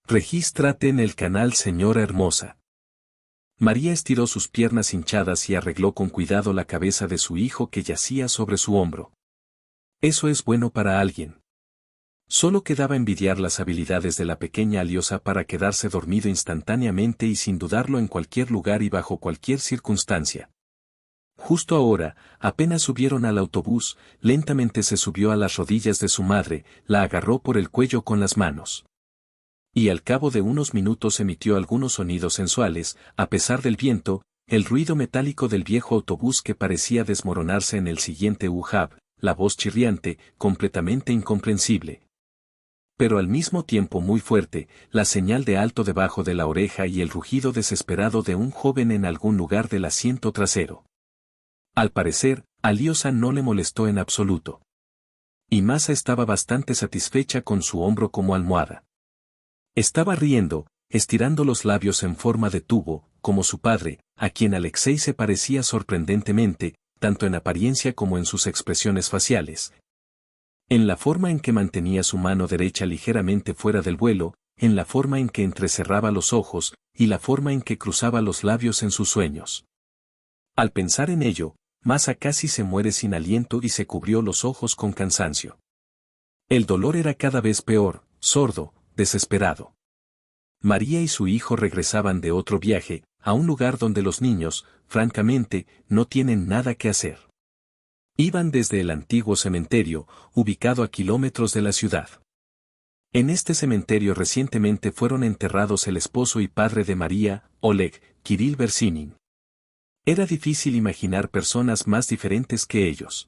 Regístrate en el canal, señora hermosa. María estiró sus piernas hinchadas y arregló con cuidado la cabeza de su hijo que yacía sobre su hombro. Eso es bueno para alguien. Solo quedaba envidiar las habilidades de la pequeña Aliosa para quedarse dormido instantáneamente y sin dudarlo en cualquier lugar y bajo cualquier circunstancia. Justo ahora, apenas subieron al autobús, lentamente se subió a las rodillas de su madre, la agarró por el cuello con las manos. Y al cabo de unos minutos emitió algunos sonidos sensuales, a pesar del viento, el ruido metálico del viejo autobús que parecía desmoronarse en el siguiente uhab, la voz chirriante, completamente incomprensible. Pero al mismo tiempo muy fuerte, la señal de alto debajo de la oreja y el rugido desesperado de un joven en algún lugar del asiento trasero. Al parecer, a Aliosa no le molestó en absoluto. Y Masa estaba bastante satisfecha con su hombro como almohada. Estaba riendo, estirando los labios en forma de tubo, como su padre, a quien Alexei se parecía sorprendentemente, tanto en apariencia como en sus expresiones faciales. En la forma en que mantenía su mano derecha ligeramente fuera del vuelo, en la forma en que entrecerraba los ojos, y la forma en que cruzaba los labios en sus sueños. Al pensar en ello, Masa casi se muere sin aliento y se cubrió los ojos con cansancio. El dolor era cada vez peor, sordo, desesperado. María y su hijo regresaban de otro viaje, a un lugar donde los niños, francamente, no tienen nada que hacer. Iban desde el antiguo cementerio, ubicado a kilómetros de la ciudad. En este cementerio recientemente fueron enterrados el esposo y padre de María, Oleg, Kirill Bersinin. Era difícil imaginar personas más diferentes que ellos.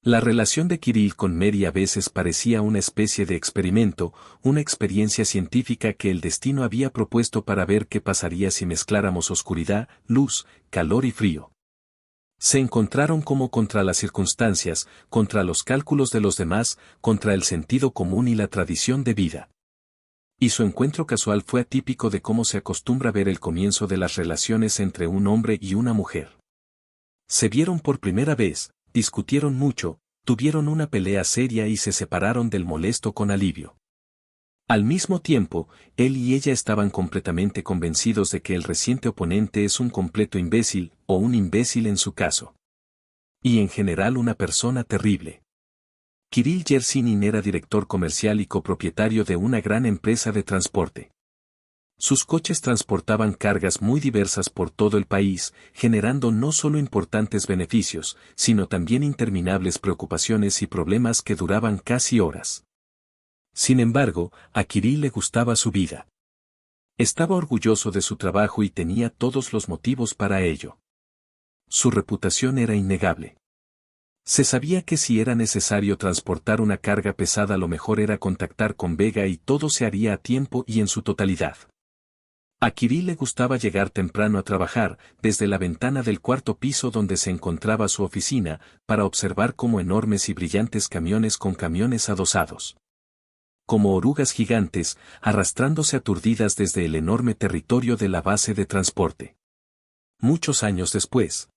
La relación de Kirill con Mary a veces parecía una especie de experimento, una experiencia científica que el destino había propuesto para ver qué pasaría si mezcláramos oscuridad, luz, calor y frío. Se encontraron como contra las circunstancias, contra los cálculos de los demás, contra el sentido común y la tradición de vida. Y su encuentro casual fue atípico de cómo se acostumbra ver el comienzo de las relaciones entre un hombre y una mujer. Se vieron por primera vez, discutieron mucho, tuvieron una pelea seria y se separaron del molesto con alivio. Al mismo tiempo, él y ella estaban completamente convencidos de que el reciente oponente es un completo imbécil, o un imbécil en su caso. Y en general una persona terrible. Kirill Yersinin era director comercial y copropietario de una gran empresa de transporte. Sus coches transportaban cargas muy diversas por todo el país, generando no solo importantes beneficios, sino también interminables preocupaciones y problemas que duraban casi horas. Sin embargo, a Kirill le gustaba su vida. Estaba orgulloso de su trabajo y tenía todos los motivos para ello. Su reputación era innegable. Se sabía que si era necesario transportar una carga pesada, lo mejor era contactar con Vega y todo se haría a tiempo y en su totalidad. A Kirill le gustaba llegar temprano a trabajar, desde la ventana del cuarto piso donde se encontraba su oficina, para observar cómo enormes y brillantes camiones con camiones adosados. Como orugas gigantes, arrastrándose aturdidas desde el enorme territorio de la base de transporte. Muchos años después,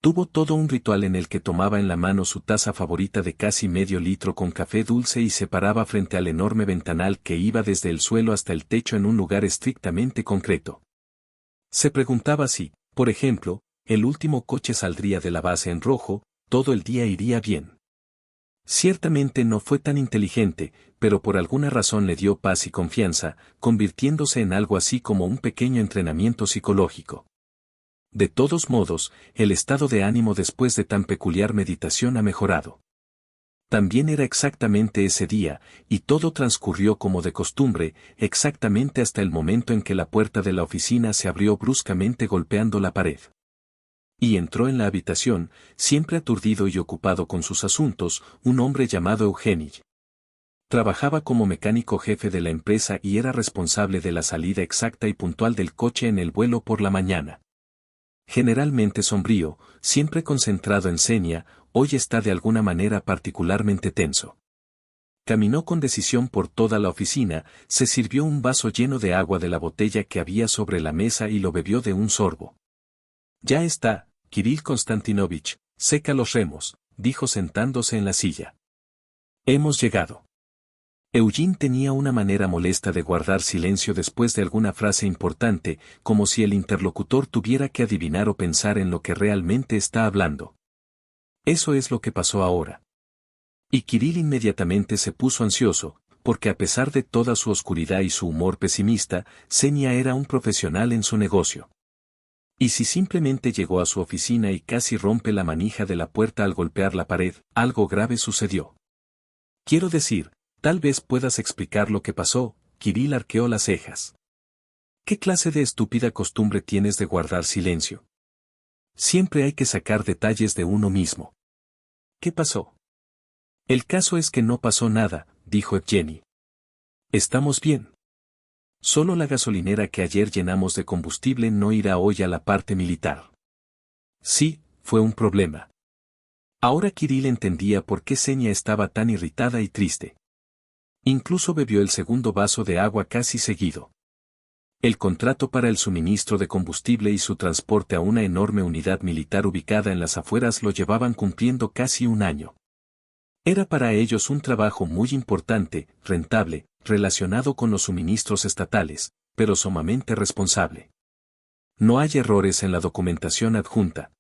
tuvo todo un ritual en el que tomaba en la mano su taza favorita de casi medio litro con café dulce y se paraba frente al enorme ventanal que iba desde el suelo hasta el techo en un lugar estrictamente concreto. Se preguntaba si, por ejemplo, el último coche saldría de la base en rojo, todo el día iría bien. Ciertamente no fue tan inteligente, pero por alguna razón le dio paz y confianza, convirtiéndose en algo así como un pequeño entrenamiento psicológico. De todos modos, el estado de ánimo después de tan peculiar meditación ha mejorado. También era exactamente ese día, y todo transcurrió como de costumbre, exactamente hasta el momento en que la puerta de la oficina se abrió bruscamente golpeando la pared. Y entró en la habitación, siempre aturdido y ocupado con sus asuntos, un hombre llamado Eugeni. Trabajaba como mecánico jefe de la empresa y era responsable de la salida exacta y puntual del coche en el vuelo por la mañana. Generalmente sombrío, siempre concentrado en Xenia, hoy está de alguna manera particularmente tenso. Caminó con decisión por toda la oficina, se sirvió un vaso lleno de agua de la botella que había sobre la mesa y lo bebió de un sorbo. Ya está, Kirill Konstantinovich, seca los remos, dijo sentándose en la silla. Hemos llegado. Eugene tenía una manera molesta de guardar silencio después de alguna frase importante, como si el interlocutor tuviera que adivinar o pensar en lo que realmente está hablando. Eso es lo que pasó ahora. Y Kirill inmediatamente se puso ansioso, porque a pesar de toda su oscuridad y su humor pesimista, Xenia era un profesional en su negocio. Y si simplemente llegó a su oficina y casi rompe la manija de la puerta al golpear la pared, algo grave sucedió. Quiero decir, tal vez puedas explicar lo que pasó. Kirill arqueó las cejas. ¿Qué clase de estúpida costumbre tienes de guardar silencio? Siempre hay que sacar detalles de uno mismo. ¿Qué pasó? El caso es que no pasó nada, dijo Evgeny. Estamos bien. Solo la gasolinera que ayer llenamos de combustible no irá hoy a la parte militar. Sí, fue un problema. Ahora Kirill entendía por qué Xenia estaba tan irritada y triste. Incluso bebió el segundo vaso de agua casi seguido. El contrato para el suministro de combustible y su transporte a una enorme unidad militar ubicada en las afueras lo llevaban cumpliendo casi un año. Era para ellos un trabajo muy importante, rentable, relacionado con los suministros estatales, pero sumamente responsable. No hay errores en la documentación adjunta.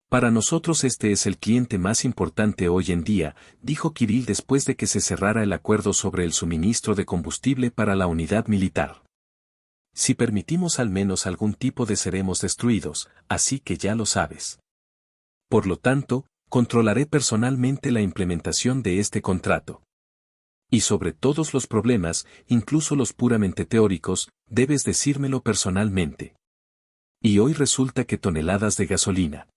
Para nosotros este es el cliente más importante hoy en día, dijo Kirill después de que se cerrara el acuerdo sobre el suministro de combustible para la unidad militar. Si permitimos al menos algún tipo de seremos destruidos, así que ya lo sabes. Por lo tanto, controlaré personalmente la implementación de este contrato. Y sobre todos los problemas, incluso los puramente teóricos, debes decírmelo personalmente. Y hoy resulta que toneladas de gasolina.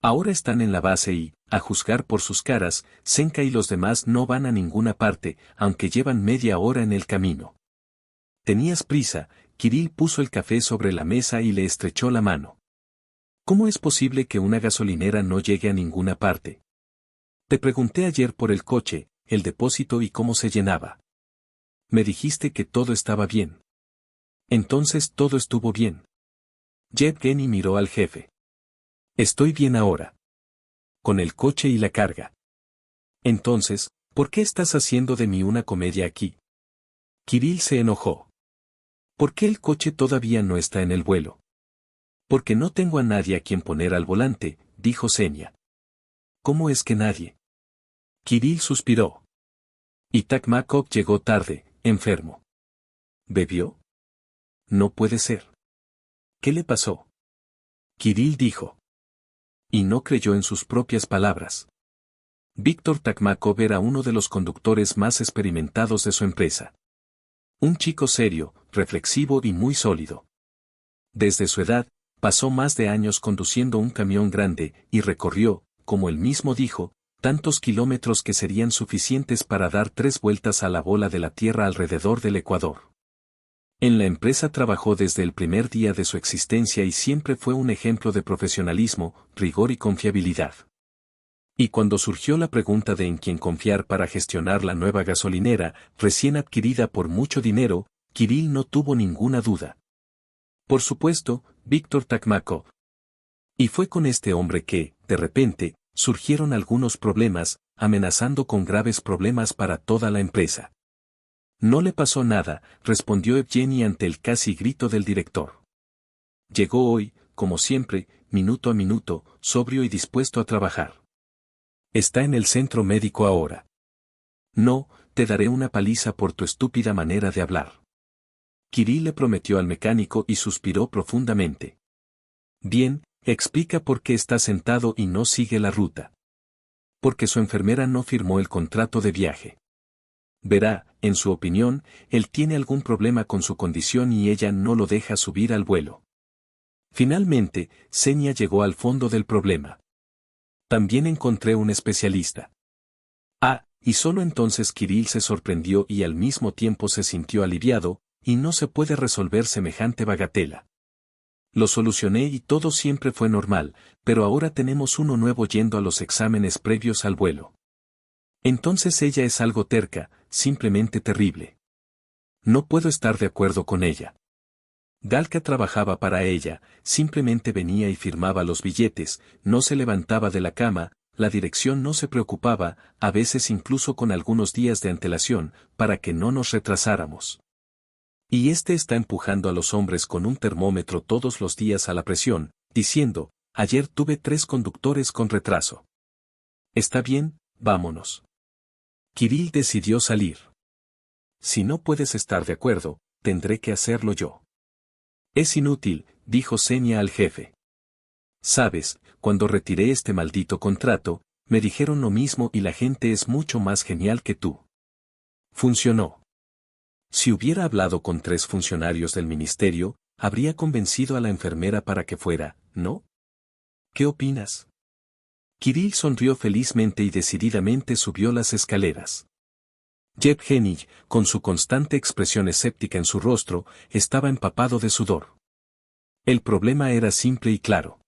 Ahora están en la base y, a juzgar por sus caras, Senka y los demás no van a ninguna parte, aunque llevan media hora en el camino. Tenías prisa. Kirill puso el café sobre la mesa y le estrechó la mano. ¿Cómo es posible que una gasolinera no llegue a ninguna parte? Te pregunté ayer por el coche, el depósito y cómo se llenaba. Me dijiste que todo estaba bien. Entonces todo estuvo bien. Yevgeny miró al jefe. Estoy bien ahora. Con el coche y la carga. Entonces, ¿por qué estás haciendo de mí una comedia aquí? Kirill se enojó. ¿Por qué el coche todavía no está en el vuelo? Porque no tengo a nadie a quien poner al volante, dijo Xenia. ¿Cómo es que nadie? Kirill suspiró. Y Takmakov llegó tarde, enfermo. ¿Bebió? No puede ser. ¿Qué le pasó? Kirill dijo. Y no creyó en sus propias palabras. Víctor Takmakov era uno de los conductores más experimentados de su empresa. Un chico serio, reflexivo y muy sólido. Desde su edad, pasó más de años conduciendo un camión grande y recorrió, como él mismo dijo, tantos kilómetros que serían suficientes para dar 3 vueltas a la bola de la Tierra alrededor del Ecuador. En la empresa trabajó desde el primer día de su existencia y siempre fue un ejemplo de profesionalismo, rigor y confiabilidad. Y cuando surgió la pregunta de en quién confiar para gestionar la nueva gasolinera, recién adquirida por mucho dinero, Kirill no tuvo ninguna duda. Por supuesto, Víctor Takmakov. Y fue con este hombre que, de repente, surgieron algunos problemas, amenazando con graves problemas para toda la empresa. No le pasó nada, respondió Evgeny ante el casi grito del director. Llegó hoy, como siempre, minuto a minuto, sobrio y dispuesto a trabajar. Está en el centro médico ahora. No, te daré una paliza por tu estúpida manera de hablar. Kirill le prometió al mecánico y suspiró profundamente. Bien, explica por qué está sentado y no sigue la ruta. Porque su enfermera no firmó el contrato de viaje. Verá, en su opinión, él tiene algún problema con su condición y ella no lo deja subir al vuelo. Finalmente, Xenia llegó al fondo del problema. También encontré un especialista. Ah, y solo entonces Kirill se sorprendió y al mismo tiempo se sintió aliviado, y no se puede resolver semejante bagatela. Lo solucioné y todo siempre fue normal, pero ahora tenemos uno nuevo yendo a los exámenes previos al vuelo. Entonces ella es algo terca, simplemente terrible. No puedo estar de acuerdo con ella. Galka trabajaba para ella, simplemente venía y firmaba los billetes, no se levantaba de la cama, la dirección no se preocupaba, a veces incluso con algunos días de antelación, para que no nos retrasáramos. Y este está empujando a los hombres con un termómetro todos los días a la presión, diciendo, ayer tuve 3 conductores con retraso. Está bien, vámonos. Kirill decidió salir. Si no puedes estar de acuerdo, tendré que hacerlo yo. Es inútil, dijo Xenia al jefe. Sabes, cuando retiré este maldito contrato, me dijeron lo mismo y la gente es mucho más genial que tú. Funcionó. Si hubiera hablado con 3 funcionarios del ministerio, habría convencido a la enfermera para que fuera, ¿no? ¿Qué opinas? Kirill sonrió felizmente y decididamente subió las escaleras. Yevgeny, con su constante expresión escéptica en su rostro, estaba empapado de sudor. El problema era simple y claro.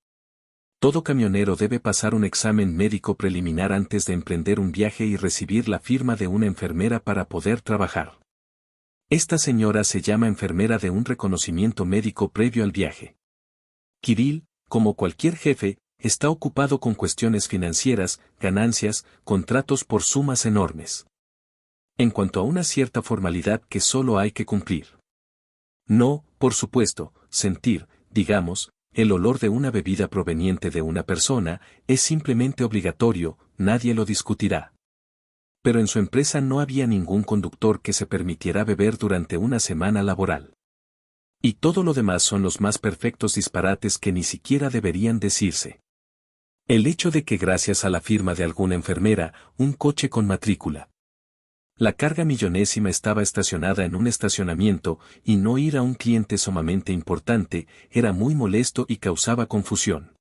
Todo camionero debe pasar un examen médico preliminar antes de emprender un viaje y recibir la firma de una enfermera para poder trabajar. Esta señora se llama enfermera de un reconocimiento médico previo al viaje. Kirill, como cualquier jefe, está ocupado con cuestiones financieras, ganancias, contratos por sumas enormes. En cuanto a una cierta formalidad que solo hay que cumplir. No, por supuesto, sentir, digamos, el olor de una bebida proveniente de una persona, es simplemente obligatorio, nadie lo discutirá. Pero en su empresa no había ningún conductor que se permitiera beber durante una semana laboral. Y todo lo demás son los más perfectos disparates que ni siquiera deberían decirse. El hecho de que gracias a la firma de alguna enfermera, un coche con matrícula. La carga millonésima estaba estacionada en un estacionamiento, y no ir a un cliente sumamente importante, era muy molesto y causaba confusión.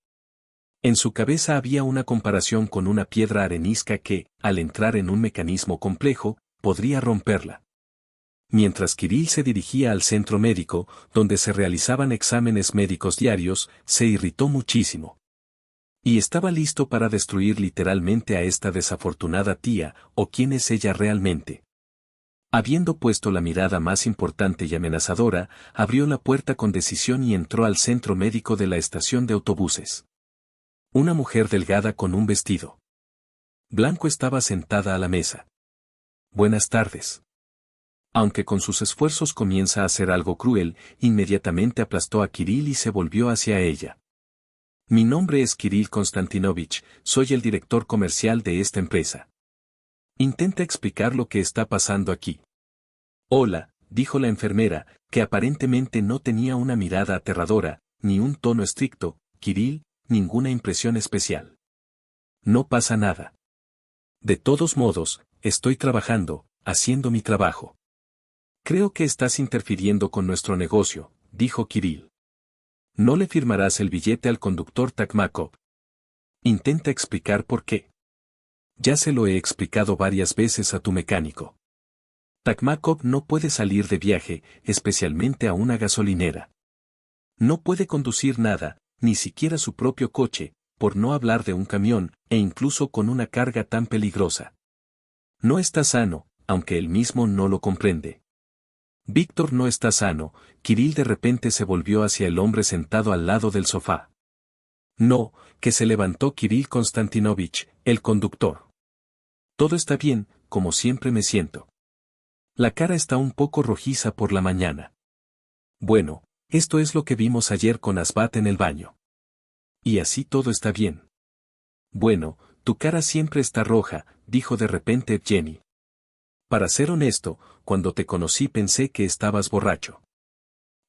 En su cabeza había una comparación con una piedra arenisca que, al entrar en un mecanismo complejo, podría romperla. Mientras Kirill se dirigía al centro médico, donde se realizaban exámenes médicos diarios, se irritó muchísimo. Y estaba listo para destruir literalmente a esta desafortunada tía, o quién es ella realmente. Habiendo puesto la mirada más importante y amenazadora, abrió la puerta con decisión y entró al centro médico de la estación de autobuses. Una mujer delgada con un vestido blanco estaba sentada a la mesa. Buenas tardes. Aunque con sus esfuerzos comienza a hacer algo cruel, inmediatamente aplastó a Kirill y se volvió hacia ella. Mi nombre es Kirill Konstantinovich, soy el director comercial de esta empresa. Intenta explicar lo que está pasando aquí. Hola, dijo la enfermera, que aparentemente no tenía una mirada aterradora, ni un tono estricto. Kirill, ninguna impresión especial. No pasa nada. De todos modos, estoy trabajando, haciendo mi trabajo. Creo que estás interfiriendo con nuestro negocio, dijo Kirill. No le firmarás el billete al conductor Takmakov. Intenta explicar por qué. Ya se lo he explicado varias veces a tu mecánico. Takmakov no puede salir de viaje, especialmente a una gasolinera. No puede conducir nada, ni siquiera su propio coche, por no hablar de un camión, e incluso con una carga tan peligrosa. No está sano, aunque él mismo no lo comprende. Víctor no está sano. Kirill de repente se volvió hacia el hombre sentado al lado del sofá. No, que se levantó Kirill Konstantinovich, el conductor. Todo está bien, como siempre me siento. La cara está un poco rojiza por la mañana. Bueno, esto es lo que vimos ayer con Asbat en el baño. Y así todo está bien. Bueno, tu cara siempre está roja, dijo de repente Jenny. Para ser honesto, cuando te conocí pensé que estabas borracho.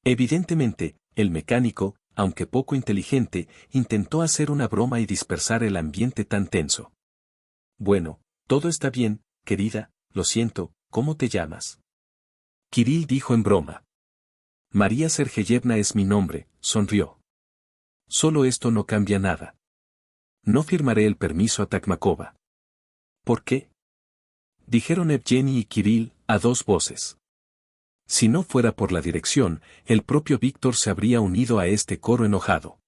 Evidentemente, el mecánico, aunque poco inteligente, intentó hacer una broma y dispersar el ambiente tan tenso. Bueno, todo está bien, querida, lo siento, ¿cómo te llamas? Kirill dijo en broma. María Sergeyevna es mi nombre, sonrió. Solo esto no cambia nada. No firmaré el permiso a Takmakova. ¿Por qué? Dijeron Evgeny y Kirill, a 2 voces. Si no fuera por la dirección, el propio Víctor se habría unido a este coro enojado.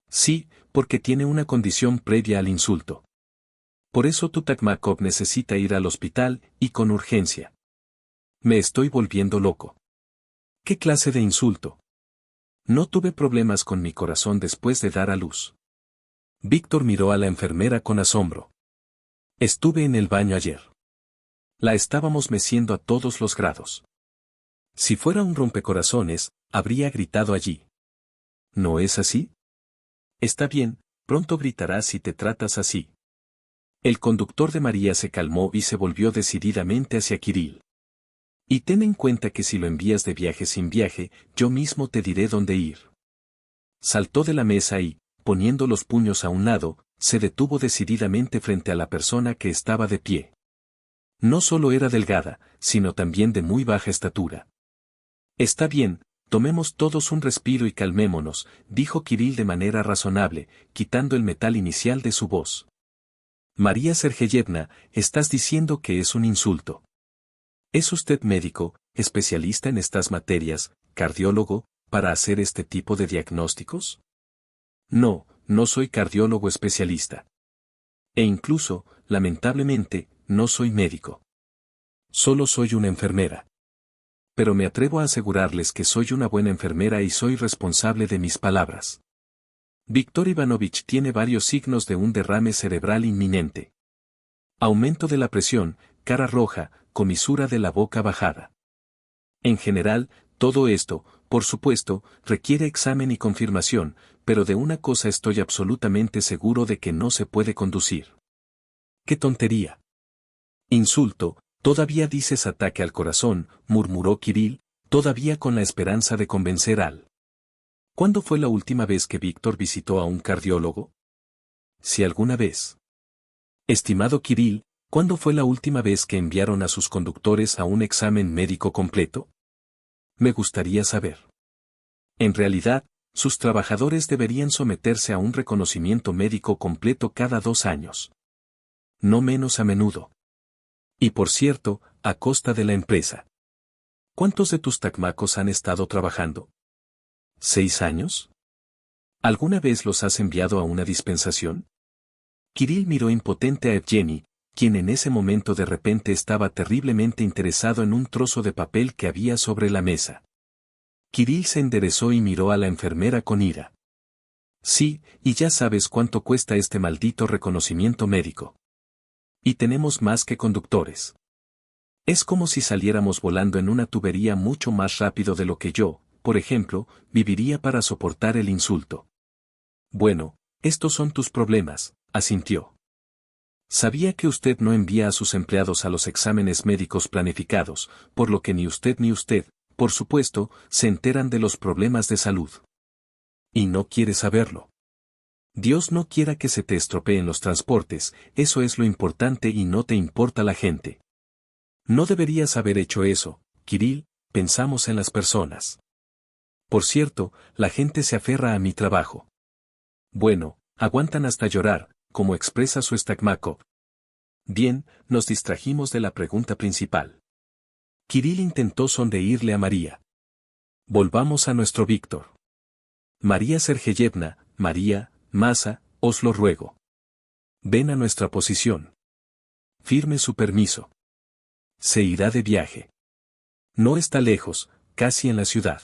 Sí, porque tiene una condición previa al insulto. Por eso tu Takmakov necesita ir al hospital, y con urgencia. Me estoy volviendo loco. ¿Qué clase de insulto? No tuve problemas con mi corazón después de dar a luz. Víctor miró a la enfermera con asombro. Estuve en el baño ayer. La estábamos meciendo a todos los grados. Si fuera un rompecorazones, habría gritado allí. ¿No es así? Está bien, pronto gritarás si te tratas así. El conductor de María se calmó y se volvió decididamente hacia Kirill. Y ten en cuenta que si lo envías de viaje sin viaje, yo mismo te diré dónde ir. Saltó de la mesa y, poniendo los puños a un lado, se detuvo decididamente frente a la persona que estaba de pie. No solo era delgada, sino también de muy baja estatura. Está bien, tomemos todos un respiro y calmémonos, dijo Kirill de manera razonable, quitando el metal inicial de su voz. María Sergeyevna, estás diciendo que es un insulto. ¿Es usted médico, especialista en estas materias, cardiólogo, para hacer este tipo de diagnósticos? No, no soy cardiólogo especialista. E incluso, lamentablemente, no soy médico. Solo soy una enfermera. Pero me atrevo a asegurarles que soy una buena enfermera y soy responsable de mis palabras. Víctor Ivanovich tiene varios signos de un derrame cerebral inminente. Aumento de la presión, cara roja, comisura de la boca bajada. En general, todo esto, por supuesto, requiere examen y confirmación, pero de una cosa estoy absolutamente seguro de que no se puede conducir. ¡Qué tontería! Insulto, todavía dices ataque al corazón, murmuró Kirill, todavía con la esperanza de convencer al. ¿Cuándo fue la última vez que Víctor visitó a un cardiólogo? Si alguna vez. Estimado Kirill, ¿cuándo fue la última vez que enviaron a sus conductores a un examen médico completo? Me gustaría saber. En realidad, sus trabajadores deberían someterse a un reconocimiento médico completo cada 2 años. No menos a menudo. Y por cierto, a costa de la empresa. ¿Cuántos de tus tacmacos han estado trabajando? ¿6 años? ¿Alguna vez los has enviado a una dispensación? Kirill miró impotente a Evgeny, quien en ese momento de repente estaba terriblemente interesado en un trozo de papel que había sobre la mesa. Kirill se enderezó y miró a la enfermera con ira. Sí, y ya sabes cuánto cuesta este maldito reconocimiento médico. Y tenemos más que conductores. Es como si saliéramos volando en una tubería mucho más rápido de lo que yo, por ejemplo, viviría para soportar el insulto. Bueno, estos son tus problemas, asintió. Sabía que usted no envía a sus empleados a los exámenes médicos planificados, por lo que ni usted, por supuesto, se enteran de los problemas de salud. Y no quiere saberlo. Dios no quiera que se te estropeen los transportes, eso es lo importante y no te importa la gente. No deberías haber hecho eso, Kirill, pensamos en las personas. Por cierto, la gente se aferra a mi trabajo. Bueno, aguantan hasta llorar, como expresa su Stagmakov. Bien, nos distrajimos de la pregunta principal. Kirill intentó sonreírle a María. Volvamos a nuestro Víctor. María Sergeyevna, María, Masa, os lo ruego. Ven a nuestra posición. Firme su permiso. Se irá de viaje. No está lejos, casi en la ciudad.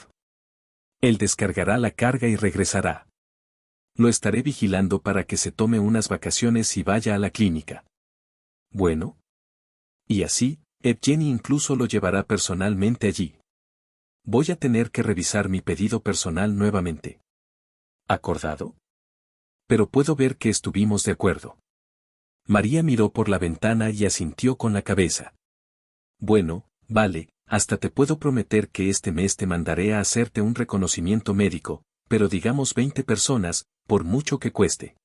Él descargará la carga y regresará. Lo estaré vigilando para que se tome unas vacaciones y vaya a la clínica. Bueno. Y así, Evgeny incluso lo llevará personalmente allí. Voy a tener que revisar mi pedido personal nuevamente. ¿Acordado? Pero puedo ver que estuvimos de acuerdo. María miró por la ventana y asintió con la cabeza. Bueno, vale, hasta te puedo prometer que este mes te mandaré a hacerte un reconocimiento médico, pero digamos 20 personas, por mucho que cueste.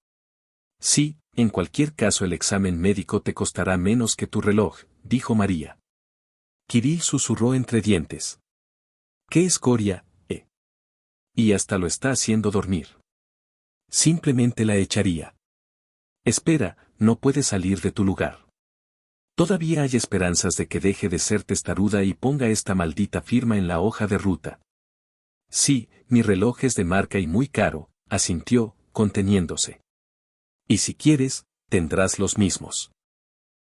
Sí, en cualquier caso el examen médico te costará menos que tu reloj, dijo María. Kirill susurró entre dientes. ¡Qué escoria, eh! Y hasta lo está haciendo dormir. Simplemente la echaría. Espera, no puedes salir de tu lugar. Todavía hay esperanzas de que deje de ser testaruda y ponga esta maldita firma en la hoja de ruta. Sí, mi reloj es de marca y muy caro, asintió, conteniéndose. Y si quieres, tendrás los mismos.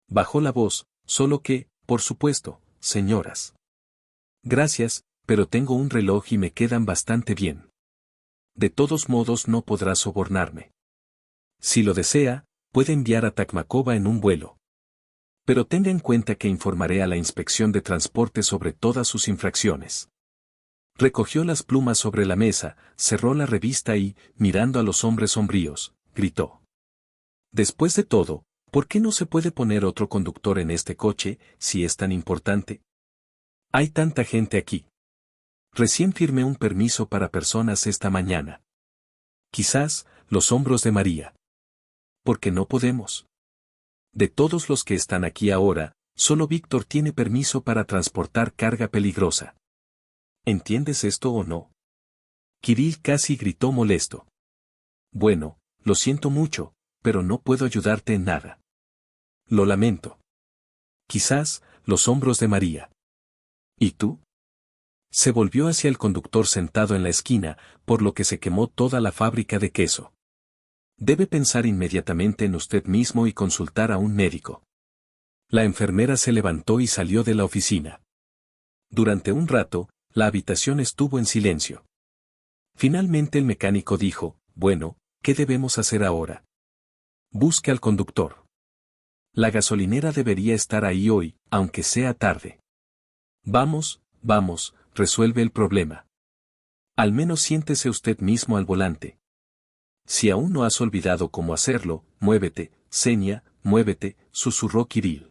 Bajó la voz, solo que, por supuesto, señoras. Gracias, pero tengo un reloj y me quedan bastante bien. De todos modos no podrás sobornarme. Si lo desea, puede enviar a Takmakova en un vuelo. Pero tenga en cuenta que informaré a la inspección de transporte sobre todas sus infracciones. Recogió las plumas sobre la mesa, cerró la revista y, mirando a los hombres sombríos, gritó. Después de todo, ¿por qué no se puede poner otro conductor en este coche, si es tan importante? Hay tanta gente aquí. Recién firmé un permiso para personas esta mañana. Quizás, los hombros de María. ¿Por qué no podemos? De todos los que están aquí ahora, solo Víctor tiene permiso para transportar carga peligrosa. ¿Entiendes esto o no? Kirill casi gritó molesto. Bueno, lo siento mucho, pero no puedo ayudarte en nada. Lo lamento. Quizás, los hombros de María. ¿Y tú? Se volvió hacia el conductor sentado en la esquina, por lo que se quemó toda la fábrica de queso. Debe pensar inmediatamente en usted mismo y consultar a un médico. La enfermera se levantó y salió de la oficina. Durante un rato, la habitación estuvo en silencio. Finalmente el mecánico dijo, bueno, ¿qué debemos hacer ahora? Busque al conductor. La gasolinera debería estar ahí hoy, aunque sea tarde. Vamos, resuelve el problema. Al menos siéntese usted mismo al volante. Si aún no has olvidado cómo hacerlo, muévete, Senia, muévete, susurró Kirill.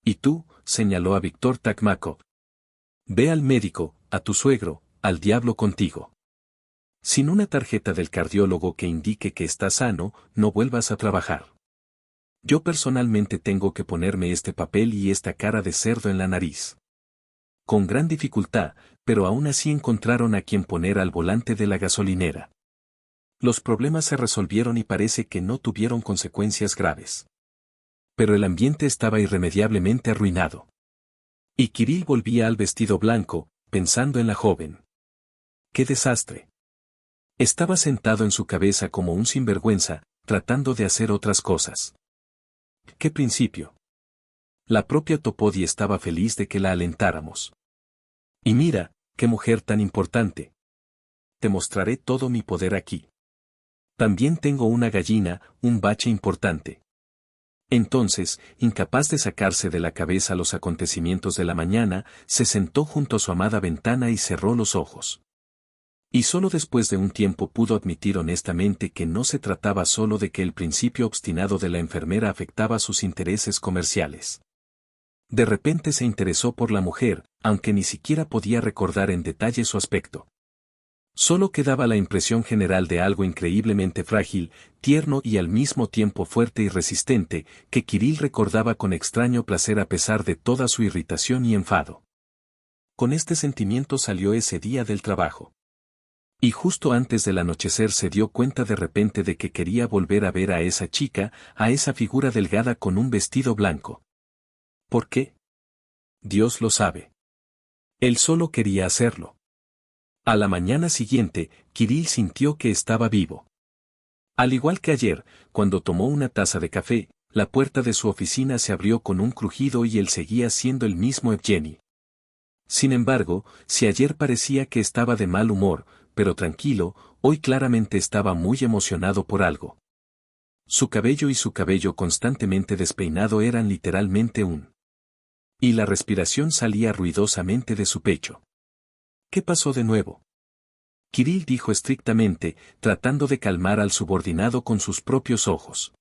Y tú, señaló a Víctor Takmakov. Ve al médico, a tu suegro, al diablo contigo. Sin una tarjeta del cardiólogo que indique que estás sano, no vuelvas a trabajar. Yo personalmente tengo que ponerme este papel y esta cara de cerdo en la nariz. Con gran dificultad, pero aún así encontraron a quien poner al volante de la gasolinera. Los problemas se resolvieron y parece que no tuvieron consecuencias graves. Pero el ambiente estaba irremediablemente arruinado. Y Kirill volvía al vestido blanco, pensando en la joven. ¡Qué desastre! Estaba sentado en su cabeza como un sinvergüenza, tratando de hacer otras cosas. ¡Qué principio! La propia Topodi estaba feliz de que la alentáramos. Y mira, qué mujer tan importante. Te mostraré todo mi poder aquí. También tengo una gallina, un bache importante. Entonces, incapaz de sacarse de la cabeza los acontecimientos de la mañana, se sentó junto a su amada ventana y cerró los ojos. Y solo después de un tiempo pudo admitir honestamente que no se trataba solo de que el principio obstinado de la enfermera afectaba sus intereses comerciales. De repente se interesó por la mujer, aunque ni siquiera podía recordar en detalle su aspecto. Solo quedaba la impresión general de algo increíblemente frágil, tierno y al mismo tiempo fuerte y resistente, que Kirill recordaba con extraño placer a pesar de toda su irritación y enfado. Con este sentimiento salió ese día del trabajo. Y justo antes del anochecer se dio cuenta de repente de que quería volver a ver a esa chica, a esa figura delgada con un vestido blanco. ¿Por qué? Dios lo sabe. Él solo quería hacerlo. A la mañana siguiente, Kirill sintió que estaba vivo. Al igual que ayer, cuando tomó una taza de café, la puerta de su oficina se abrió con un crujido y él seguía siendo el mismo Evgeny. Sin embargo, si ayer parecía que estaba de mal humor, pero tranquilo, hoy claramente estaba muy emocionado por algo. Su cabello constantemente despeinado eran literalmente un. Y la respiración salía ruidosamente de su pecho. ¿Qué pasó de nuevo? Kirill dijo estrictamente, tratando de calmar al subordinado con sus propios ojos.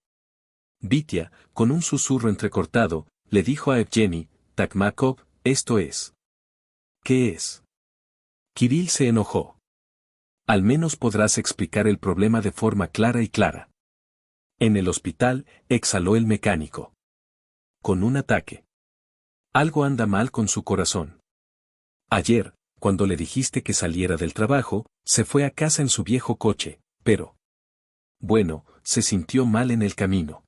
Vitya, con un susurro entrecortado, le dijo a Evgeny, Takmakov, esto es. ¿Qué es? Kirill se enojó. Al menos podrás explicar el problema de forma clara y clara. En el hospital, exhaló el mecánico. Con un ataque. Algo anda mal con su corazón. Ayer, cuando le dijiste que saliera del trabajo, se fue a casa en su viejo coche, pero... Bueno, se sintió mal en el camino.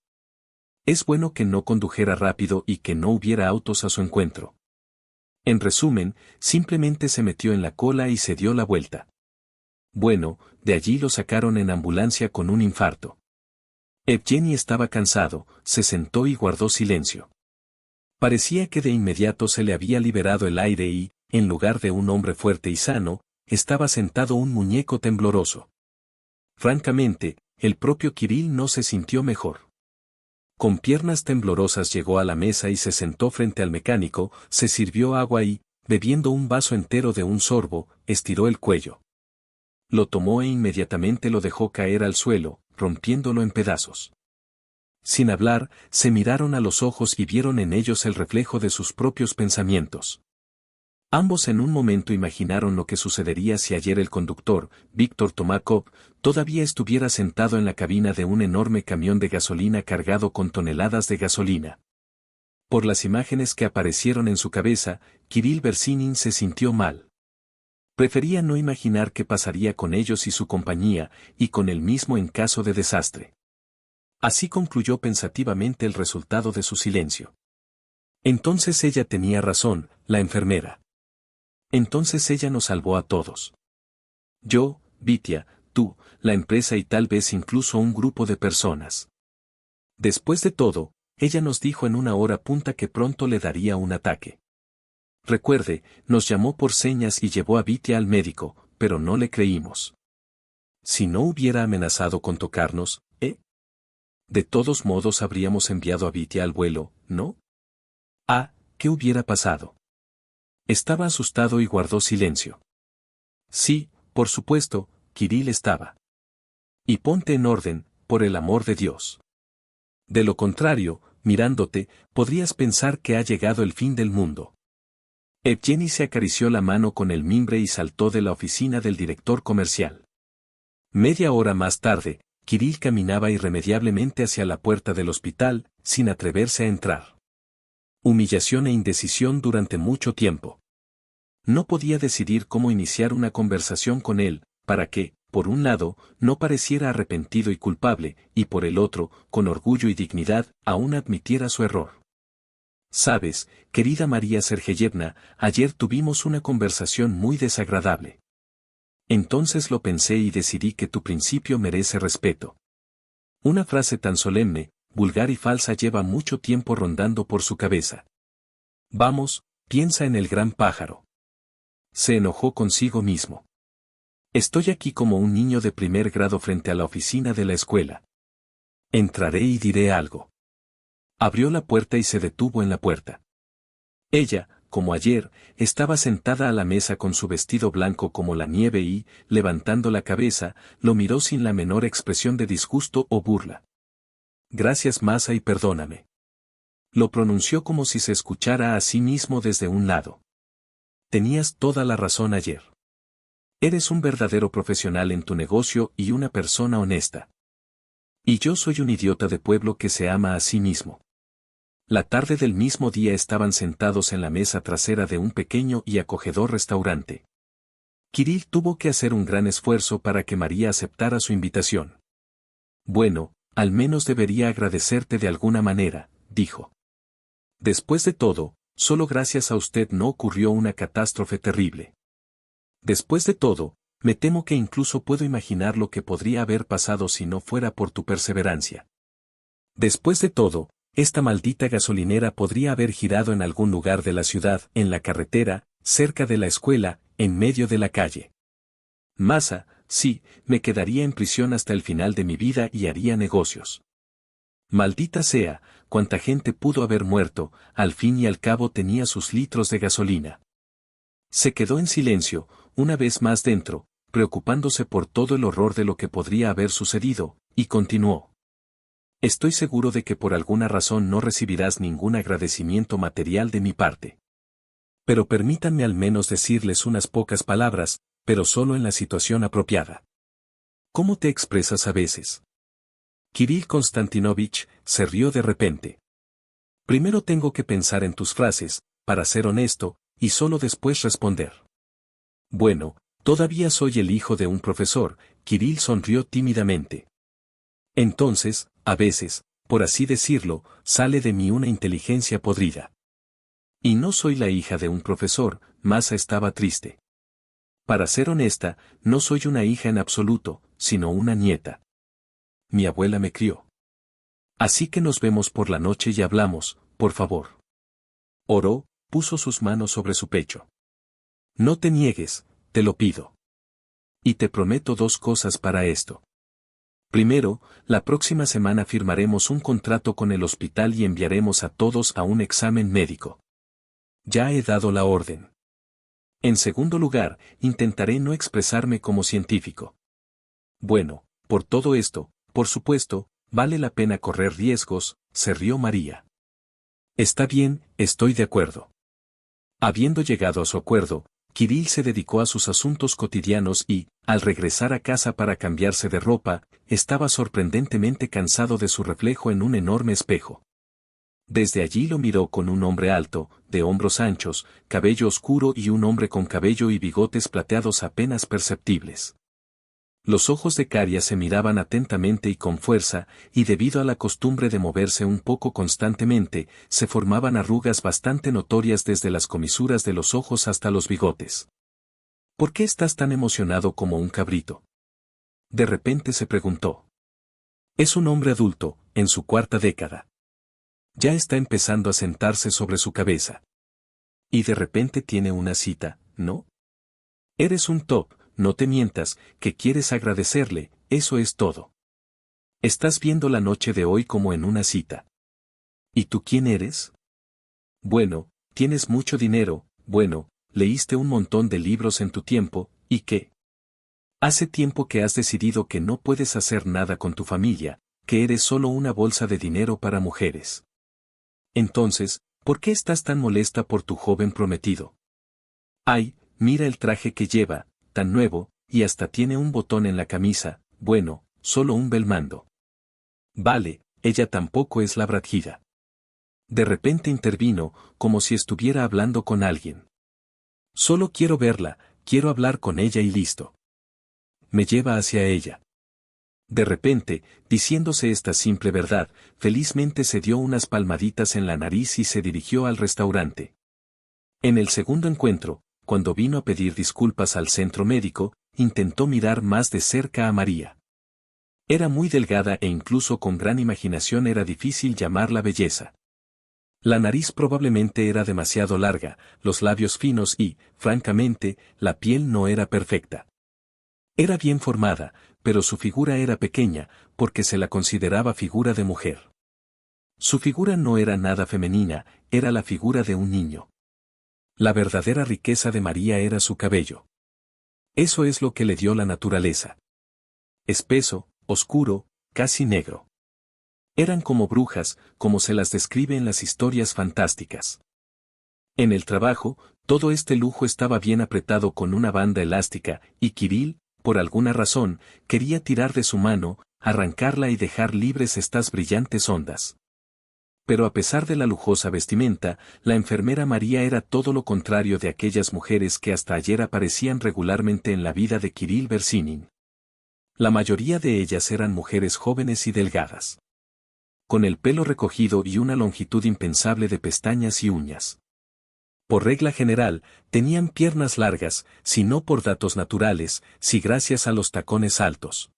Es bueno que no condujera rápido y que no hubiera autos a su encuentro. En resumen, simplemente se metió en la cola y se dio la vuelta. Bueno, de allí lo sacaron en ambulancia con un infarto. Evgeny estaba cansado, se sentó y guardó silencio. Parecía que de inmediato se le había liberado el aire y, en lugar de un hombre fuerte y sano, estaba sentado un muñeco tembloroso. Francamente, el propio Kirill no se sintió mejor. Con piernas temblorosas llegó a la mesa y se sentó frente al mecánico, se sirvió agua y, bebiendo un vaso entero de un sorbo, estiró el cuello. Lo tomó e inmediatamente lo dejó caer al suelo, rompiéndolo en pedazos. Sin hablar, se miraron a los ojos y vieron en ellos el reflejo de sus propios pensamientos. Ambos en un momento imaginaron lo que sucedería si ayer el conductor, Víctor Tomakov, todavía estuviera sentado en la cabina de un enorme camión de gasolina cargado con toneladas de gasolina. Por las imágenes que aparecieron en su cabeza, Kirill Bersinin se sintió mal. Prefería no imaginar qué pasaría con ellos y su compañía, y con él mismo en caso de desastre. Así concluyó pensativamente el resultado de su silencio. Entonces ella tenía razón, la enfermera. Entonces ella nos salvó a todos. Yo, Vitia, tú, la empresa y tal vez incluso un grupo de personas. Después de todo, ella nos dijo en una hora punta que pronto le daría un ataque. Recuerde, nos llamó por señas y llevó a Vitia al médico, pero no le creímos. Si no hubiera amenazado con tocarnos, de todos modos habríamos enviado a Vitia al vuelo, ¿no? Ah, ¿qué hubiera pasado? Estaba asustado y guardó silencio. Sí, por supuesto, Kirill estaba. Y ponte en orden, por el amor de Dios. De lo contrario, mirándote, podrías pensar que ha llegado el fin del mundo. Evgeny se acarició la mano con el mimbre y saltó de la oficina del director comercial. Media hora más tarde, Kirill caminaba irremediablemente hacia la puerta del hospital, sin atreverse a entrar. Humillación e indecisión durante mucho tiempo. No podía decidir cómo iniciar una conversación con él, para que, por un lado, no pareciera arrepentido y culpable, y por el otro, con orgullo y dignidad, aún admitiera su error. Sabes, querida María Sergeyevna, ayer tuvimos una conversación muy desagradable. Entonces lo pensé y decidí que tu principio merece respeto. Una frase tan solemne, vulgar y falsa lleva mucho tiempo rondando por su cabeza. Vamos, piensa en el gran pájaro. Se enojó consigo mismo. Estoy aquí como un niño de primer grado frente a la oficina de la escuela. Entraré y diré algo. Abrió la puerta y se detuvo en la puerta. Ella, como ayer, estaba sentada a la mesa con su vestido blanco como la nieve y, levantando la cabeza, lo miró sin la menor expresión de disgusto o burla. Gracias Masa y perdóname. Lo pronunció como si se escuchara a sí mismo desde un lado. Tenías toda la razón ayer. Eres un verdadero profesional en tu negocio y una persona honesta. Y yo soy un idiota de pueblo que se ama a sí mismo. La tarde del mismo día estaban sentados en la mesa trasera de un pequeño y acogedor restaurante. Kirill tuvo que hacer un gran esfuerzo para que María aceptara su invitación. Bueno, al menos debería agradecerte de alguna manera, dijo. Después de todo, solo gracias a usted no ocurrió una catástrofe terrible. Después de todo, me temo que incluso puedo imaginar lo que podría haber pasado si no fuera por tu perseverancia. Después de todo, esta maldita gasolinera podría haber girado en algún lugar de la ciudad, en la carretera, cerca de la escuela, en medio de la calle. Masa, sí, me quedaría en prisión hasta el final de mi vida y haría negocios. Maldita sea, cuánta gente pudo haber muerto, al fin y al cabo tenía sus litros de gasolina. Se quedó en silencio, una vez más dentro, preocupándose por todo el horror de lo que podría haber sucedido, y continuó. Estoy seguro de que por alguna razón no recibirás ningún agradecimiento material de mi parte. Pero permítanme al menos decirles unas pocas palabras, pero solo en la situación apropiada. ¿Cómo te expresas a veces? Kirill Konstantinovich se rió de repente. Primero tengo que pensar en tus frases, para ser honesto, y solo después responder. Bueno, todavía soy el hijo de un profesor, Kirill sonrió tímidamente. Entonces, a veces, por así decirlo, sale de mí una inteligencia podrida. Y no soy la hija de un profesor, Masa estaba triste. Para ser honesta, no soy una hija en absoluto, sino una nieta. Mi abuela me crió. Así que nos vemos por la noche y hablamos, por favor. Oró, puso sus manos sobre su pecho. No te niegues, te lo pido. Y te prometo dos cosas para esto. Primero, la próxima semana firmaremos un contrato con el hospital y enviaremos a todos a un examen médico. Ya he dado la orden. En segundo lugar, intentaré no expresarme como científico. Bueno, por todo esto, por supuesto, vale la pena correr riesgos, se rió María. Está bien, estoy de acuerdo. Habiendo llegado a su acuerdo, Kirill se dedicó a sus asuntos cotidianos y, al regresar a casa para cambiarse de ropa, estaba sorprendentemente cansado de su reflejo en un enorme espejo. Desde allí lo miró con un hombre alto, de hombros anchos, cabello oscuro y un hombre con cabello y bigotes plateados apenas perceptibles. Los ojos de Caria se miraban atentamente y con fuerza, y debido a la costumbre de moverse un poco constantemente, se formaban arrugas bastante notorias desde las comisuras de los ojos hasta los bigotes. ¿Por qué estás tan emocionado como un cabrito? De repente se preguntó. Es un hombre adulto, en su cuarta década. Ya está empezando a sentarse sobre su cabeza. Y de repente tiene una cita, ¿no? Eres un top. No te mientas, que quieres agradecerle, eso es todo. Estás viendo la noche de hoy como en una cita. ¿Y tú quién eres? Bueno, tienes mucho dinero, bueno, leíste un montón de libros en tu tiempo, ¿y qué? Hace tiempo que has decidido que no puedes hacer nada con tu familia, que eres solo una bolsa de dinero para mujeres. Entonces, ¿por qué estás tan molesta por tu joven prometido? Ay, mira el traje que lleva, tan nuevo, y hasta tiene un botón en la camisa, bueno, solo un belmando. Vale, ella tampoco es la Bradgida. De repente intervino, como si estuviera hablando con alguien. Solo quiero verla, quiero hablar con ella y listo. Me lleva hacia ella. De repente, diciéndose esta simple verdad, felizmente se dio unas palmaditas en la nariz y se dirigió al restaurante. En el segundo encuentro, cuando vino a pedir disculpas al centro médico, intentó mirar más de cerca a María. Era muy delgada e incluso con gran imaginación era difícil llamarla belleza. La nariz probablemente era demasiado larga, los labios finos y, francamente, la piel no era perfecta. Era bien formada, pero su figura era pequeña, porque se la consideraba figura de mujer. Su figura no era nada femenina, era la figura de un niño. La verdadera riqueza de María era su cabello. Eso es lo que le dio la naturaleza. Espeso, oscuro, casi negro. Eran como brujas, como se las describe en las historias fantásticas. En el trabajo, todo este lujo estaba bien apretado con una banda elástica, y Kirill, por alguna razón, quería tirar de su mano, arrancarla y dejar libres estas brillantes ondas. Pero a pesar de la lujosa vestimenta, la enfermera María era todo lo contrario de aquellas mujeres que hasta ayer aparecían regularmente en la vida de Kirill Bersinin. La mayoría de ellas eran mujeres jóvenes y delgadas. Con el pelo recogido y una longitud impensable de pestañas y uñas. Por regla general, tenían piernas largas, si no por datos naturales, si gracias a los tacones altos.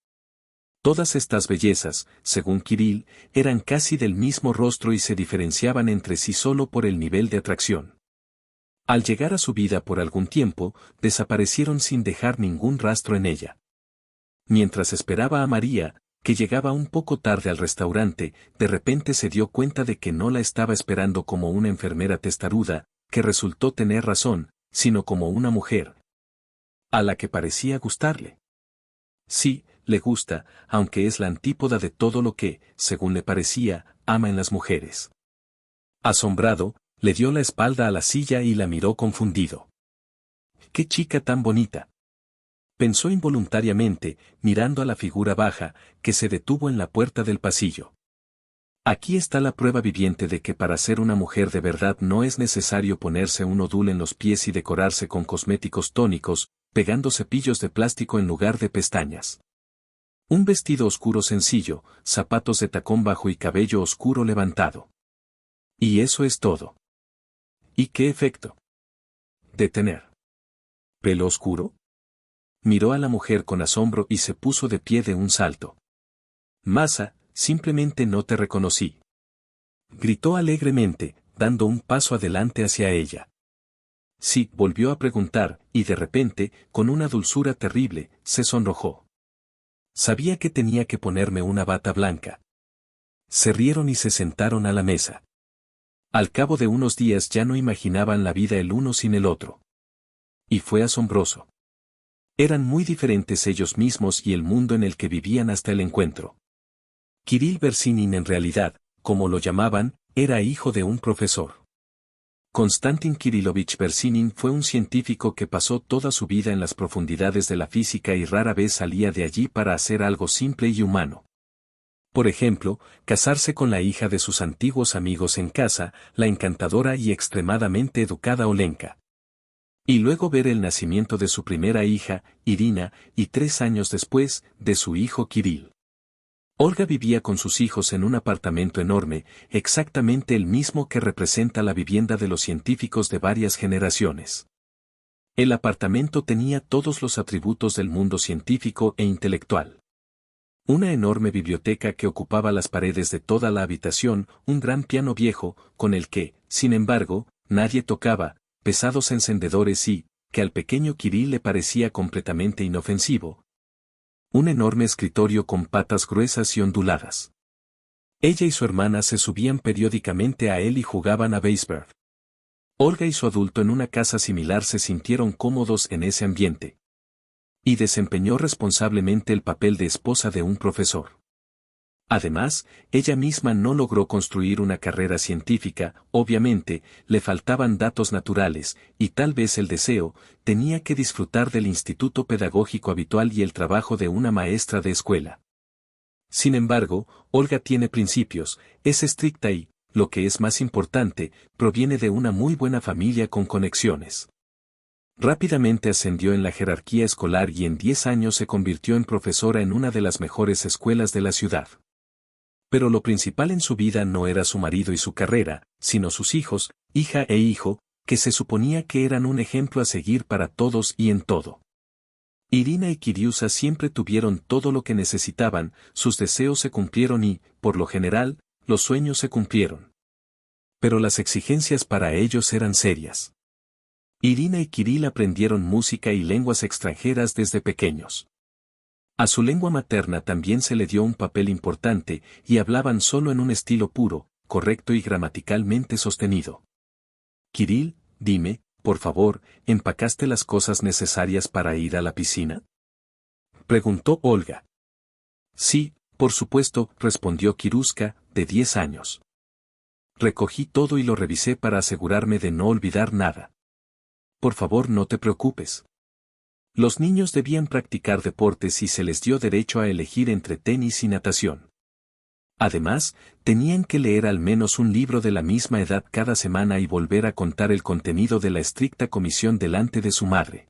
Todas estas bellezas, según Kirill, eran casi del mismo rostro y se diferenciaban entre sí solo por el nivel de atracción. Al llegar a su vida por algún tiempo, desaparecieron sin dejar ningún rastro en ella. Mientras esperaba a María, que llegaba un poco tarde al restaurante, de repente se dio cuenta de que no la estaba esperando como una enfermera testaruda, que resultó tener razón, sino como una mujer, a la que parecía gustarle. Sí, le gusta, aunque es la antípoda de todo lo que, según le parecía, ama en las mujeres. Asombrado, le dio la espalda a la silla y la miró confundido. ¡Qué chica tan bonita! Pensó involuntariamente, mirando a la figura baja, que se detuvo en la puerta del pasillo. Aquí está la prueba viviente de que para ser una mujer de verdad no es necesario ponerse un odul en los pies y decorarse con cosméticos tónicos, pegando cepillos de plástico en lugar de pestañas. Un vestido oscuro sencillo, zapatos de tacón bajo y cabello oscuro levantado. Y eso es todo. ¿Y qué efecto? De tener pelo oscuro. Miró a la mujer con asombro y se puso de pie de un salto. Masa, simplemente no te reconocí. Gritó alegremente, dando un paso adelante hacia ella. Sí, volvió a preguntar, y de repente, con una dulzura terrible, se sonrojó. Sabía que tenía que ponerme una bata blanca. Se rieron y se sentaron a la mesa. Al cabo de unos días ya no imaginaban la vida el uno sin el otro. Y fue asombroso. Eran muy diferentes ellos mismos y el mundo en el que vivían hasta el encuentro. Kirill Bersinin en realidad, como lo llamaban, era hijo de un profesor. Konstantin Kirillovich Bersinin fue un científico que pasó toda su vida en las profundidades de la física y rara vez salía de allí para hacer algo simple y humano. Por ejemplo, casarse con la hija de sus antiguos amigos en casa, la encantadora y extremadamente educada Olenka. Y luego ver el nacimiento de su primera hija, Irina, y 3 años después, de su hijo Kirill. Olga vivía con sus hijos en un apartamento enorme, exactamente el mismo que representa la vivienda de los científicos de varias generaciones. El apartamento tenía todos los atributos del mundo científico e intelectual. Una enorme biblioteca que ocupaba las paredes de toda la habitación, un gran piano viejo, con el que, sin embargo, nadie tocaba, pesados encendedores y, que al pequeño Kirill le parecía completamente inofensivo. Un enorme escritorio con patas gruesas y onduladas. Ella y su hermana se subían periódicamente a él y jugaban a béisbol. Olga y su adulto en una casa similar se sintieron cómodos en ese ambiente. Y desempeñó responsablemente el papel de esposa de un profesor. Además, ella misma no logró construir una carrera científica, obviamente, le faltaban datos naturales, y tal vez el deseo, tenía que disfrutar del instituto pedagógico habitual y el trabajo de una maestra de escuela. Sin embargo, Olga tiene principios, es estricta y, lo que es más importante, proviene de una muy buena familia con conexiones. Rápidamente ascendió en la jerarquía escolar y en 10 años se convirtió en profesora en una de las mejores escuelas de la ciudad. Pero lo principal en su vida no era su marido y su carrera, sino sus hijos, hija e hijo, que se suponía que eran un ejemplo a seguir para todos y en todo. Irina y Kiriusa siempre tuvieron todo lo que necesitaban, sus deseos se cumplieron y, por lo general, los sueños se cumplieron. Pero las exigencias para ellos eran serias. Irina y Kirill aprendieron música y lenguas extranjeras desde pequeños. A su lengua materna también se le dio un papel importante y hablaban solo en un estilo puro, correcto y gramaticalmente sostenido. Kirill, dime, por favor, ¿empacaste las cosas necesarias para ir a la piscina? Preguntó Olga. Sí, por supuesto, respondió Kiruska, de 10 años. Recogí todo y lo revisé para asegurarme de no olvidar nada. Por favor, no te preocupes. Los niños debían practicar deportes y se les dio derecho a elegir entre tenis y natación. Además, tenían que leer al menos un libro de la misma edad cada semana y volver a contar el contenido de la estricta comisión delante de su madre.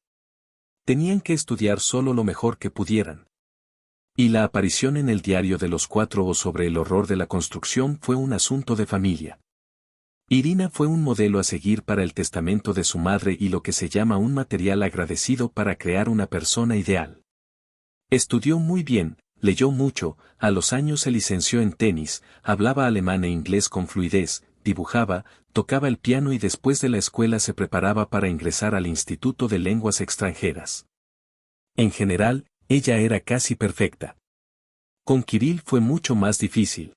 Tenían que estudiar solo lo mejor que pudieran. Y la aparición en el diario de los 4 o sobre el horror de la construcción fue un asunto de familia. Irina fue un modelo a seguir para el testamento de su madre y lo que se llama un material agradecido para crear una persona ideal. Estudió muy bien, leyó mucho, a los años se licenció en tenis, hablaba alemán e inglés con fluidez, dibujaba, tocaba el piano y después de la escuela se preparaba para ingresar al Instituto de Lenguas Extranjeras. En general, ella era casi perfecta. Con Kirill fue mucho más difícil.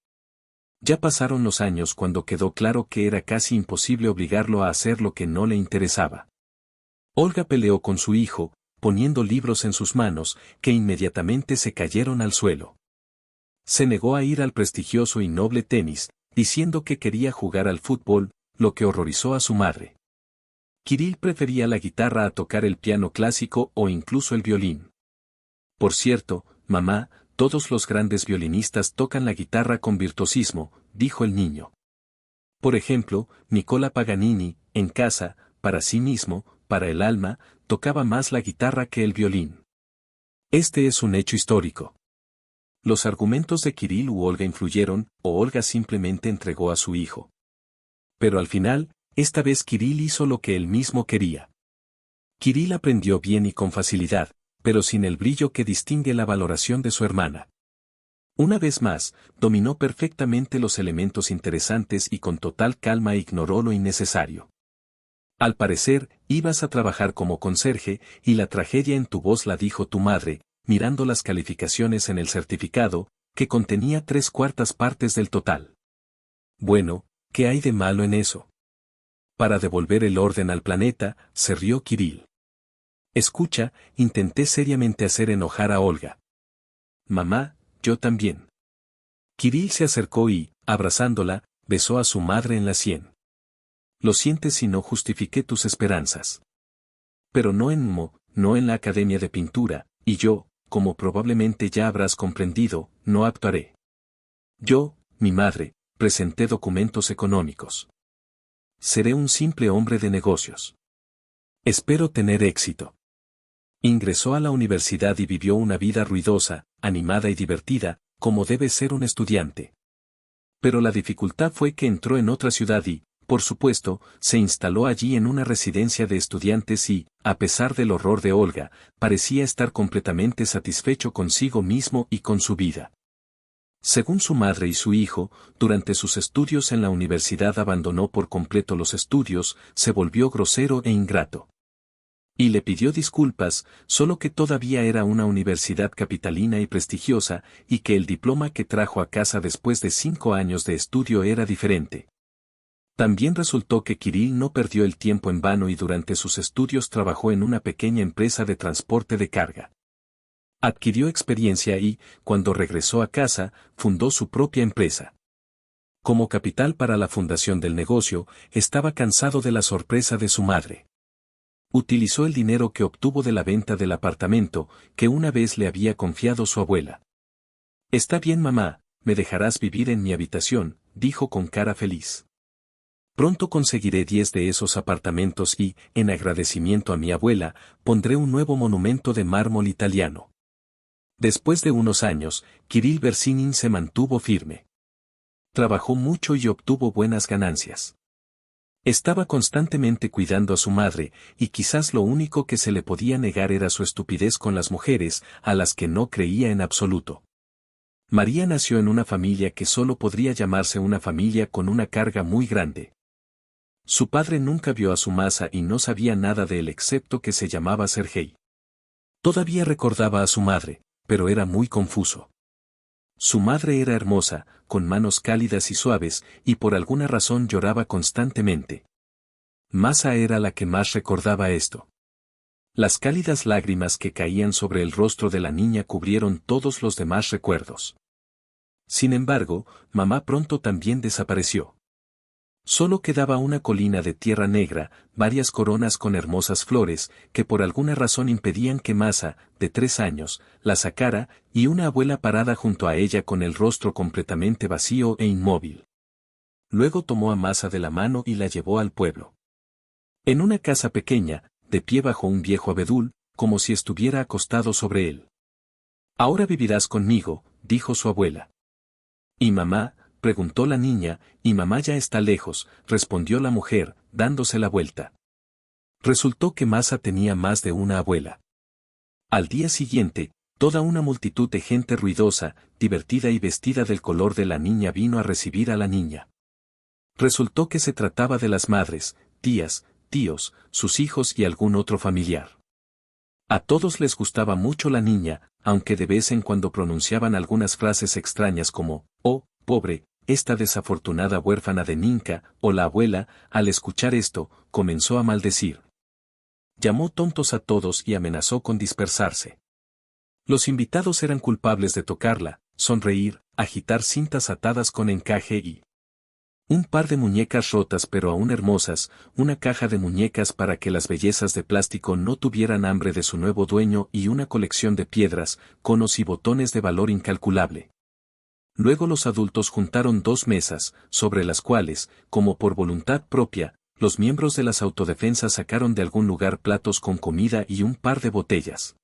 Ya pasaron los años cuando quedó claro que era casi imposible obligarlo a hacer lo que no le interesaba. Olga peleó con su hijo, poniendo libros en sus manos, que inmediatamente se cayeron al suelo. Se negó a ir al prestigioso y noble tenis, diciendo que quería jugar al fútbol, lo que horrorizó a su madre. Kirill prefería la guitarra a tocar el piano clásico o incluso el violín. Por cierto, mamá, todos los grandes violinistas tocan la guitarra con virtuosismo, dijo el niño. Por ejemplo, Nicola Paganini, en casa, para sí mismo, para el alma, tocaba más la guitarra que el violín. Este es un hecho histórico. Los argumentos de Kirill u Olga influyeron, o Olga simplemente entregó a su hijo. Pero al final, esta vez Kirill hizo lo que él mismo quería. Kirill aprendió bien y con facilidad, pero sin el brillo que distingue la valoración de su hermana. Una vez más, dominó perfectamente los elementos interesantes y con total calma ignoró lo innecesario. Al parecer, ibas a trabajar como conserje, y la tragedia en tu voz la dijo tu madre, mirando las calificaciones en el certificado, que contenía 3/4 partes del total. Bueno, ¿qué hay de malo en eso? Para devolver el orden al planeta, se rió Kirill. Escucha, intenté seriamente hacer enojar a Olga. Mamá, yo también. Kirill se acercó y, abrazándola, besó a su madre en la sien. Lo sientes si no justifiqué tus esperanzas. Pero no en la academia de pintura, y yo, como probablemente ya habrás comprendido, no actuaré. Yo, mi madre, presenté documentos económicos. Seré un simple hombre de negocios. Espero tener éxito. Ingresó a la universidad y vivió una vida ruidosa, animada y divertida, como debe ser un estudiante. Pero la dificultad fue que entró en otra ciudad y, por supuesto, se instaló allí en una residencia de estudiantes y, a pesar del horror de Olga, parecía estar completamente satisfecho consigo mismo y con su vida. Según su madre y su hijo, durante sus estudios en la universidad abandonó por completo los estudios, se volvió grosero e ingrato. Y le pidió disculpas, solo que todavía era una universidad capitalina y prestigiosa, y que el diploma que trajo a casa después de 5 años de estudio era diferente. También resultó que Kirill no perdió el tiempo en vano y durante sus estudios trabajó en una pequeña empresa de transporte de carga. Adquirió experiencia y, cuando regresó a casa, fundó su propia empresa. Como capital para la fundación del negocio, estaba cansado de la sorpresa de su madre. Utilizó el dinero que obtuvo de la venta del apartamento, que una vez le había confiado su abuela. Está bien, mamá, me dejarás vivir en mi habitación, dijo con cara feliz. Pronto conseguiré 10 de esos apartamentos y, en agradecimiento a mi abuela, pondré un nuevo monumento de mármol italiano. Después de unos años, Kirill Berzinin se mantuvo firme. Trabajó mucho y obtuvo buenas ganancias. Estaba constantemente cuidando a su madre, y quizás lo único que se le podía negar era su estupidez con las mujeres, a las que no creía en absoluto. María nació en una familia que solo podría llamarse una familia con una carga muy grande. Su padre nunca vio a su masa y no sabía nada de él excepto que se llamaba Sergei. Todavía recordaba a su madre, pero era muy confuso. Su madre era hermosa, con manos cálidas y suaves, y por alguna razón lloraba constantemente. Masa era la que más recordaba esto. Las cálidas lágrimas que caían sobre el rostro de la niña cubrieron todos los demás recuerdos. Sin embargo, mamá pronto también desapareció. Solo quedaba una colina de tierra negra, varias coronas con hermosas flores, que por alguna razón impedían que Masa, de 3 años, la sacara, y una abuela parada junto a ella con el rostro completamente vacío e inmóvil. Luego tomó a Masa de la mano y la llevó al pueblo. En una casa pequeña, de pie bajo un viejo abedul, como si estuviera acostado sobre él. Ahora vivirás conmigo, dijo su abuela. ¿Y mamá? Preguntó la niña, y mamá ya está lejos, respondió la mujer, dándose la vuelta. Resultó que Masa tenía más de una abuela. Al día siguiente, toda una multitud de gente ruidosa, divertida y vestida del color de la niña vino a recibir a la niña. Resultó que se trataba de las madres, tías, tíos, sus hijos y algún otro familiar. A todos les gustaba mucho la niña, aunque de vez en cuando pronunciaban algunas frases extrañas como, oh, pobre, esta desafortunada huérfana de Ninka, o la abuela, al escuchar esto, comenzó a maldecir. Llamó tontos a todos y amenazó con dispersarse. Los invitados eran culpables de tocarla, sonreír, agitar cintas atadas con encaje y un par de muñecas rotas pero aún hermosas, una caja de muñecas para que las bellezas de plástico no tuvieran hambre de su nuevo dueño y una colección de piedras, conos y botones de valor incalculable. Luego los adultos juntaron 2 mesas, sobre las cuales, como por voluntad propia, los miembros de las autodefensas sacaron de algún lugar platos con comida y un par de botellas.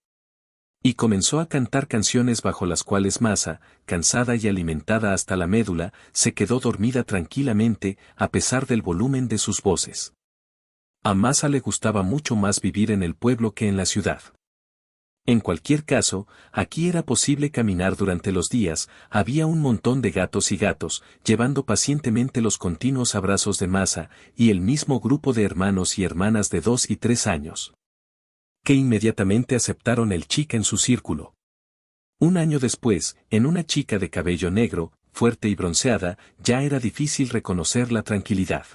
Y comenzó a cantar canciones bajo las cuales Masa, cansada y alimentada hasta la médula, se quedó dormida tranquilamente, a pesar del volumen de sus voces. A Masa le gustaba mucho más vivir en el pueblo que en la ciudad. En cualquier caso, aquí era posible caminar durante los días, había un montón de gatos y gatos, llevando pacientemente los continuos abrazos de Masa, y el mismo grupo de hermanos y hermanas de 2 y 3 años. Que inmediatamente aceptaron el chic en su círculo. Un año después, en una chica de cabello negro, fuerte y bronceada, ya era difícil reconocer la tranquilidad.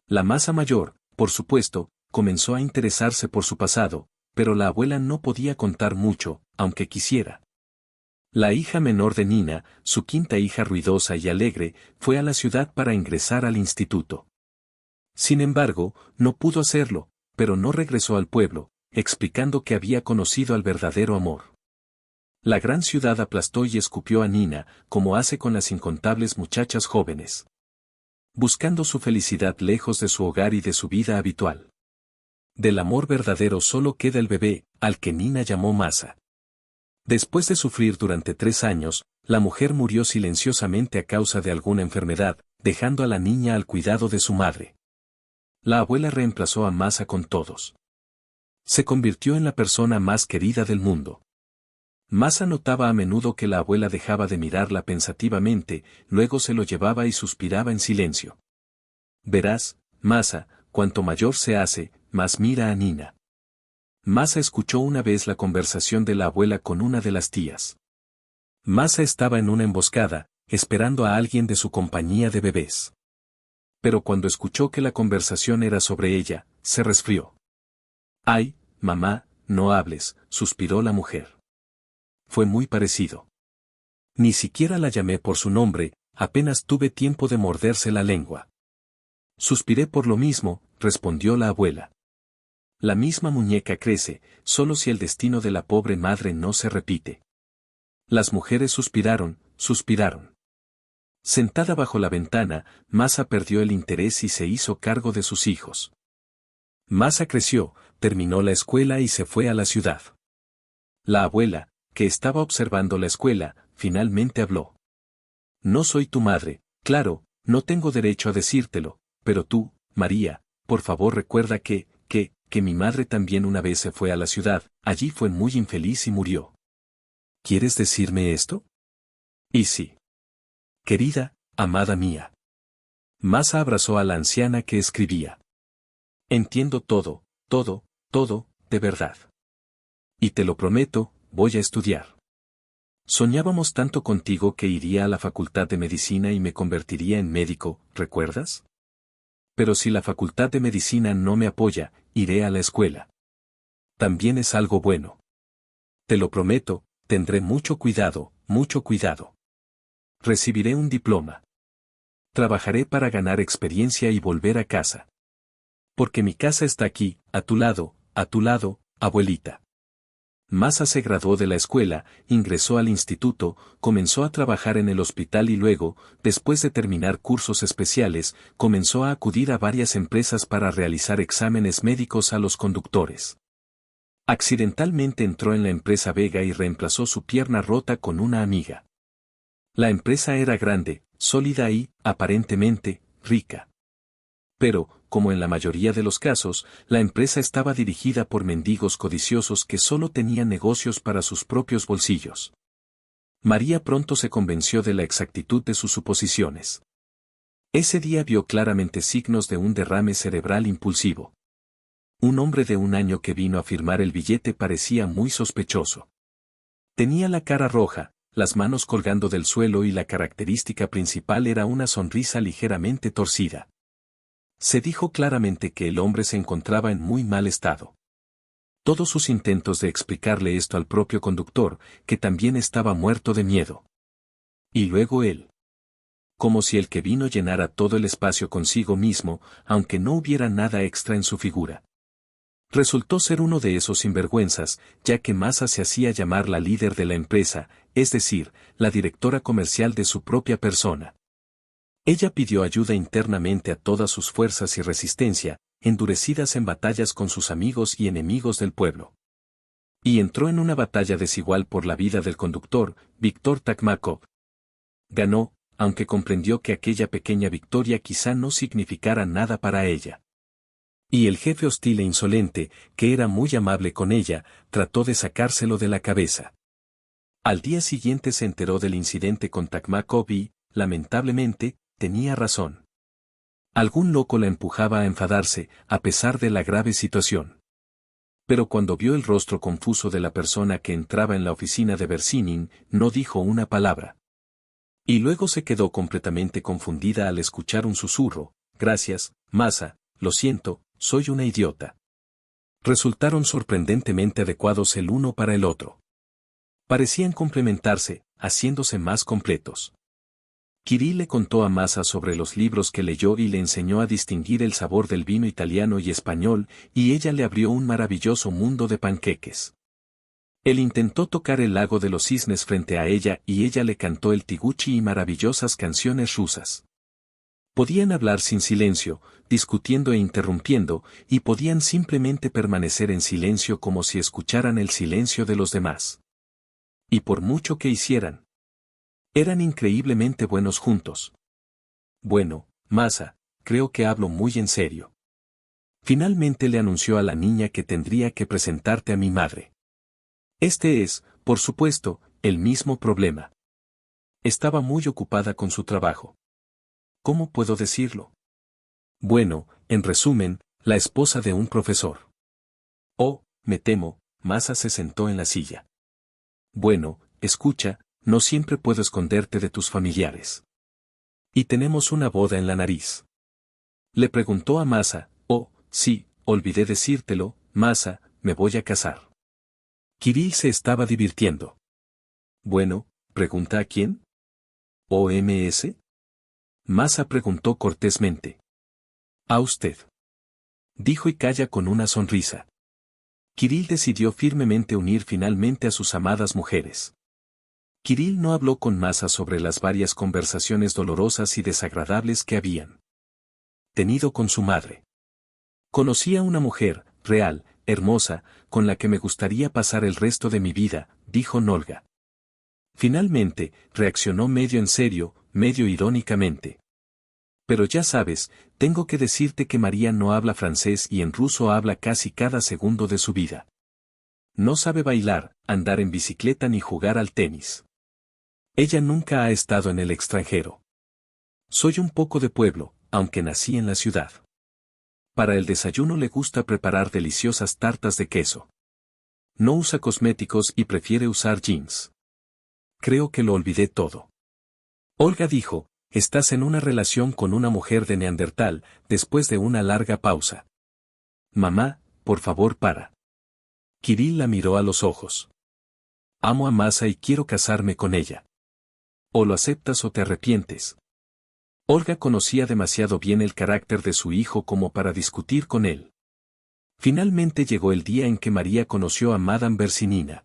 La Masa mayor, por supuesto, comenzó a interesarse por su pasado, pero la abuela no podía contar mucho, aunque quisiera. La hija menor de Nina, su quinta hija ruidosa y alegre, fue a la ciudad para ingresar al instituto. Sin embargo, no pudo hacerlo, pero no regresó al pueblo, explicando que había conocido al verdadero amor. La gran ciudad aplastó y escupió a Nina, como hace con las incontables muchachas jóvenes. Buscando su felicidad lejos de su hogar y de su vida habitual. Del amor verdadero solo queda el bebé, al que Nina llamó Masa. Después de sufrir durante 3 años, la mujer murió silenciosamente a causa de alguna enfermedad, dejando a la niña al cuidado de su madre. La abuela reemplazó a Masa con todos. Se convirtió en la persona más querida del mundo. Masa notaba a menudo que la abuela dejaba de mirarla pensativamente, luego se lo llevaba y suspiraba en silencio. Verás, Masa, cuanto mayor se hace, más mira a Nina. Masa escuchó una vez la conversación de la abuela con una de las tías. Masa estaba en una emboscada, esperando a alguien de su compañía de bebés. Pero cuando escuchó que la conversación era sobre ella, se resfrió. «Ay, mamá, no hables», suspiró la mujer. Fue muy parecido. Ni siquiera la llamé por su nombre, apenas tuve tiempo de morderse la lengua. Suspiré por lo mismo, respondió la abuela. La misma muñeca crece, solo si el destino de la pobre madre no se repite. Las mujeres suspiraron, suspiraron. Sentada bajo la ventana, Masa perdió el interés y se hizo cargo de sus hijos. Masa creció, terminó la escuela y se fue a la ciudad. La abuela, que estaba observando la escuela, finalmente habló. «No soy tu madre, claro, no tengo derecho a decírtelo, pero tú, María, por favor recuerda que mi madre también una vez se fue a la ciudad, allí fue muy infeliz y murió. ¿Quieres decirme esto?» «Y sí. Querida, amada mía». Masa abrazó a la anciana que escribía. «Entiendo todo, de verdad. Y te lo prometo, voy a estudiar. Soñábamos tanto contigo que iría a la facultad de medicina y me convertiría en médico, ¿recuerdas? Pero si la facultad de medicina no me apoya, iré a la escuela. También es algo bueno. Te lo prometo, tendré mucho cuidado, mucho cuidado. Recibiré un diploma. Trabajaré para ganar experiencia y volver a casa. Porque mi casa está aquí, a tu lado, abuelita». Masa se graduó de la escuela, ingresó al instituto, comenzó a trabajar en el hospital y luego, después de terminar cursos especiales, comenzó a acudir a varias empresas para realizar exámenes médicos a los conductores. Accidentalmente entró en la empresa Vega y reemplazó su pierna rota con una amiga. La empresa era grande, sólida y, aparentemente, rica. Pero, como en la mayoría de los casos, la empresa estaba dirigida por mendigos codiciosos que solo tenían negocios para sus propios bolsillos. María pronto se convenció de la exactitud de sus suposiciones. Ese día vio claramente signos de un derrame cerebral impulsivo. Un hombre de 1 año que vino a firmar el billete parecía muy sospechoso. Tenía la cara roja, las manos colgando del suelo y la característica principal era una sonrisa ligeramente torcida. Se dijo claramente que el hombre se encontraba en muy mal estado. Todos sus intentos de explicarle esto al propio conductor, que también estaba muerto de miedo. Y luego él. Como si el que vino llenara todo el espacio consigo mismo, aunque no hubiera nada extra en su figura. Resultó ser uno de esos sinvergüenzas, ya que Masa se hacía llamar la líder de la empresa, es decir, la directora comercial de su propia persona. Ella pidió ayuda internamente a todas sus fuerzas y resistencia, endurecidas en batallas con sus amigos y enemigos del pueblo. Y entró en una batalla desigual por la vida del conductor, Víctor Takmakov. Ganó, aunque comprendió que aquella pequeña victoria quizá no significara nada para ella. Y el jefe hostil e insolente, que era muy amable con ella, trató de sacárselo de la cabeza. Al día siguiente se enteró del incidente con Takmakov y, lamentablemente, tenía razón. Algún loco la empujaba a enfadarse, a pesar de la grave situación. Pero cuando vio el rostro confuso de la persona que entraba en la oficina de Bersinin, no dijo una palabra. Y luego se quedó completamente confundida al escuchar un susurro: «Gracias, Masa, lo siento, soy una idiota». Resultaron sorprendentemente adecuados el uno para el otro. Parecían complementarse, haciéndose más completos. Kirill le contó a Masa sobre los libros que leyó y le enseñó a distinguir el sabor del vino italiano y español, y ella le abrió un maravilloso mundo de panqueques. Él intentó tocar el lago de los cisnes frente a ella y ella le cantó el tiguchi y maravillosas canciones rusas. Podían hablar sin silencio, discutiendo e interrumpiendo, y podían simplemente permanecer en silencio como si escucharan el silencio de los demás. Y por mucho que hicieran, eran increíblemente buenos juntos. «Bueno, Masa, creo que hablo muy en serio». Finalmente le anunció a la niña que tendría que presentarte a mi madre. Este es, por supuesto, el mismo problema. Estaba muy ocupada con su trabajo. ¿Cómo puedo decirlo? Bueno, en resumen, la esposa de un profesor. Oh, me temo, Masa se sentó en la silla. Bueno, escucha, no siempre puedo esconderte de tus familiares. Y tenemos una boda en la nariz. Le preguntó a Masa. Oh, sí, olvidé decírtelo, Masa, me voy a casar. Kirill se estaba divirtiendo. Bueno, ¿pregunta a quién? ¿OMS? Masa preguntó cortésmente. A usted. Dijo y calla con una sonrisa. Kirill decidió firmemente unir finalmente a sus amadas mujeres. Kirill no habló con Masa sobre las varias conversaciones dolorosas y desagradables que habían tenido con su madre. «Conocí a una mujer, real, hermosa, con la que me gustaría pasar el resto de mi vida», dijo Nolga. Finalmente, reaccionó medio en serio, medio irónicamente. «Pero ya sabes, tengo que decirte que María no habla francés y en ruso habla casi cada segundo de su vida. No sabe bailar, andar en bicicleta ni jugar al tenis. Ella nunca ha estado en el extranjero. Soy un poco de pueblo, aunque nací en la ciudad. Para el desayuno le gusta preparar deliciosas tartas de queso. No usa cosméticos y prefiere usar jeans. Creo que lo olvidé todo». Olga dijo: «Estás en una relación con una mujer de Neandertal», después de una larga pausa. «Mamá, por favor para». Kirill la miró a los ojos. «Amo a Masa y quiero casarme con ella. O lo aceptas o te arrepientes». Olga conocía demasiado bien el carácter de su hijo como para discutir con él. Finalmente llegó el día en que María conoció a Madame Bersinina.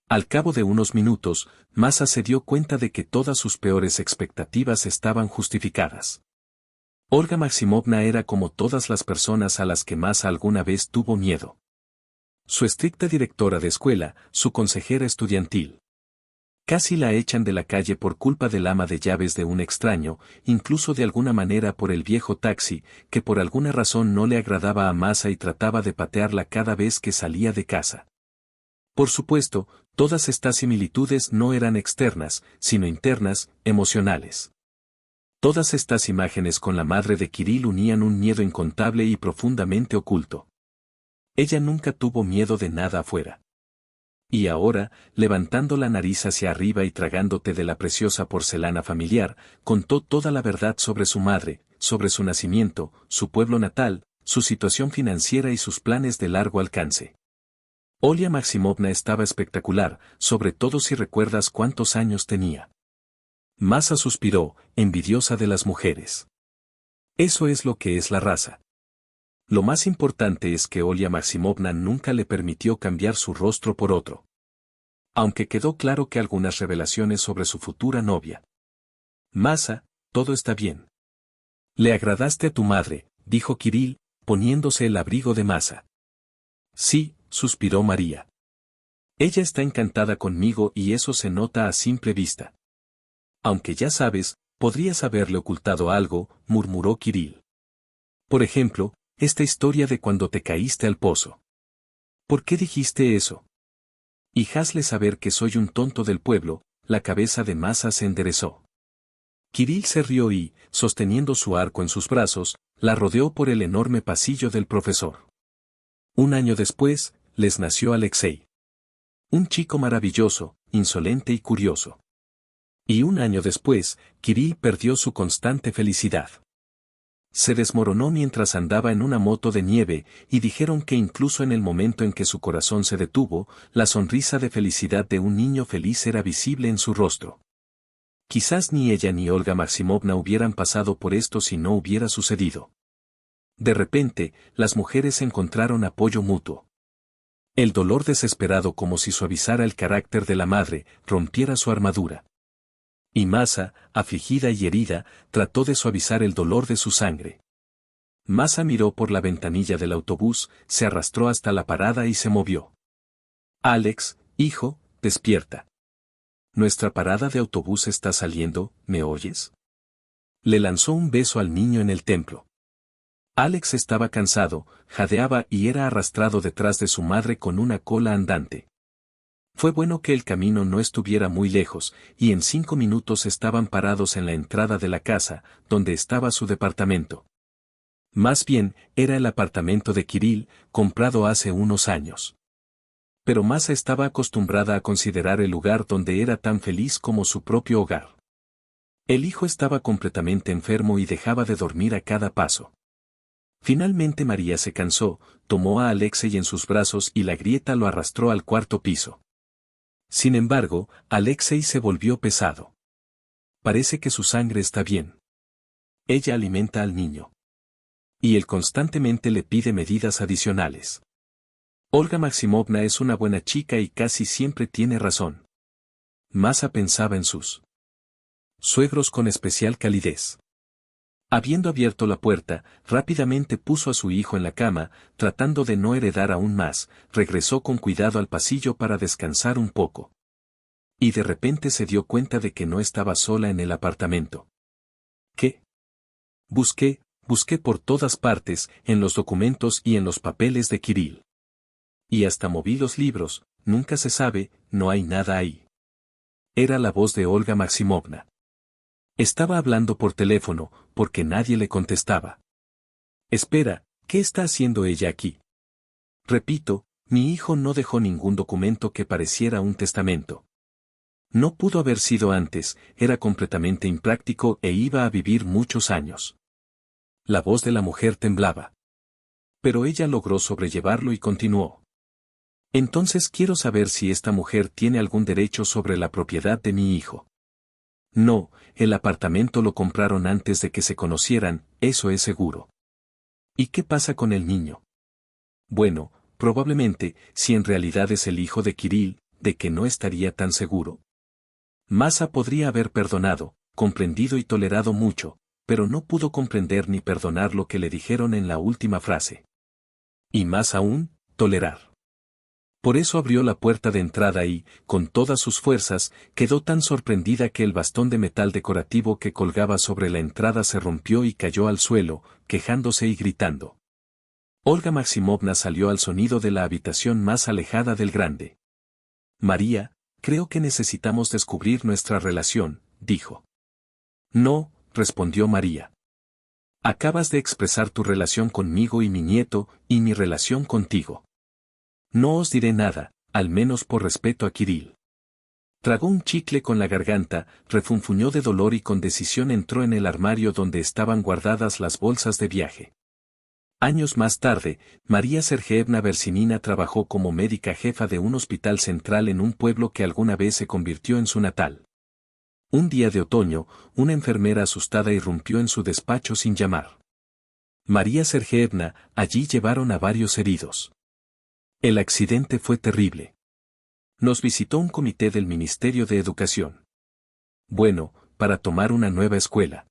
Al cabo de unos minutos, Masa se dio cuenta de que todas sus peores expectativas estaban justificadas. Olga Maximovna era como todas las personas a las que Masa alguna vez tuvo miedo. Su estricta directora de escuela, su consejera estudiantil. Casi la echan de la calle por culpa del ama de llaves de un extraño, incluso de alguna manera por el viejo taxi, que por alguna razón no le agradaba a Masa y trataba de patearla cada vez que salía de casa. Por supuesto, todas estas similitudes no eran externas, sino internas, emocionales. Todas estas imágenes con la madre de Kirill unían un miedo incontable y profundamente oculto. Ella nunca tuvo miedo de nada afuera. Y ahora, levantando la nariz hacia arriba y tragándote de la preciosa porcelana familiar, contó toda la verdad sobre su madre, sobre su nacimiento, su pueblo natal, su situación financiera y sus planes de largo alcance. Olia Maximovna estaba espectacular, sobre todo si recuerdas cuántos años tenía. Masa suspiró, envidiosa de las mujeres. Eso es lo que es la raza. Lo más importante es que Olia Maximovna nunca le permitió cambiar su rostro por otro. Aunque quedó claro que algunas revelaciones sobre su futura novia. «Masa, todo está bien. Le agradaste a tu madre», dijo Kirill, poniéndose el abrigo de Masa. «Sí», suspiró María. «Ella está encantada conmigo y eso se nota a simple vista». «Aunque ya sabes, podrías haberle ocultado algo», murmuró Kirill. «Por ejemplo, esta historia de cuando te caíste al pozo. ¿Por qué dijiste eso?» «Y hazle saber que soy un tonto del pueblo», la cabeza de Masa se enderezó. Kirill se rió y, sosteniendo su arco en sus brazos, la rodeó por el enorme pasillo del profesor. Un año después, les nació Alexei. Un chico maravilloso, insolente y curioso. Y un año después, Kirill perdió su constante felicidad. Se desmoronó mientras andaba en una moto de nieve, y dijeron que incluso en el momento en que su corazón se detuvo, la sonrisa de felicidad de un niño feliz era visible en su rostro. Quizás ni ella ni Olga Maximovna hubieran pasado por esto si no hubiera sucedido. De repente, las mujeres encontraron apoyo mutuo. El dolor desesperado, como si suavizara el carácter de la madre, rompiera su armadura. Y Masa, afligida y herida, trató de suavizar el dolor de su sangre. Masa miró por la ventanilla del autobús, se arrastró hasta la parada y se movió. Alex, hijo, despierta. Nuestra parada de autobús está saliendo, ¿me oyes? Le lanzó un beso al niño en el templo. Alex estaba cansado, jadeaba y era arrastrado detrás de su madre con una cola andante. Fue bueno que el camino no estuviera muy lejos, y en 5 minutos estaban parados en la entrada de la casa, donde estaba su departamento. Más bien, era el apartamento de Kirill, comprado hace unos años. Pero Masa estaba acostumbrada a considerar el lugar donde era tan feliz como su propio hogar. El hijo estaba completamente enfermo y dejaba de dormir a cada paso. Finalmente María se cansó, tomó a Alexei en sus brazos y la grieta lo arrastró al 4.º piso. Sin embargo, Alexei se volvió pesado. Parece que su sangre está bien. Ella alimenta al niño. Y él constantemente le pide medidas adicionales. Olga Maximovna es una buena chica y casi siempre tiene razón. Masa pensaba en sus suegros con especial calidez. Habiendo abierto la puerta, rápidamente puso a su hijo en la cama, tratando de no heredar aún más, regresó con cuidado al pasillo para descansar un poco. Y de repente se dio cuenta de que no estaba sola en el apartamento. ¿Qué? Busqué por todas partes, en los documentos y en los papeles de Kirill. Y hasta moví los libros, nunca se sabe, no hay nada ahí. Era la voz de Olga Maximovna. Estaba hablando por teléfono, porque nadie le contestaba. Espera, ¿qué está haciendo ella aquí? Repito, mi hijo no dejó ningún documento que pareciera un testamento. No pudo haber sido antes, era completamente impráctico e iba a vivir muchos años. La voz de la mujer temblaba. Pero ella logró sobrellevarlo y continuó. Entonces quiero saber si esta mujer tiene algún derecho sobre la propiedad de mi hijo. No, el apartamento lo compraron antes de que se conocieran, eso es seguro. ¿Y qué pasa con el niño? Bueno, probablemente, si en realidad es el hijo de Kirill, ¿de que no estaría tan seguro? Masa podría haber perdonado, comprendido y tolerado mucho, pero no pudo comprender ni perdonar lo que le dijeron en la última frase. Y más aún, tolerar. Por eso abrió la puerta de entrada y, con todas sus fuerzas, quedó tan sorprendida que el bastón de metal decorativo que colgaba sobre la entrada se rompió y cayó al suelo, quejándose y gritando. Olga Maximovna salió al sonido de la habitación más alejada del grande. María, creo que necesitamos descubrir nuestra relación, dijo. No, respondió María. Acabas de expresar tu relación conmigo y mi nieto, y mi relación contigo. No os diré nada, al menos por respeto a Kirill. Tragó un chicle con la garganta, refunfuñó de dolor y con decisión entró en el armario donde estaban guardadas las bolsas de viaje. Años más tarde, María Sergeevna Versinina trabajó como médica jefa de un hospital central en un pueblo que alguna vez se convirtió en su natal. Un día de otoño, una enfermera asustada irrumpió en su despacho sin llamar. María Sergeevna, allí llevaron a varios heridos. El accidente fue terrible. Nos visitó un comité del Ministerio de Educación. Bueno, para tomar una nueva escuela.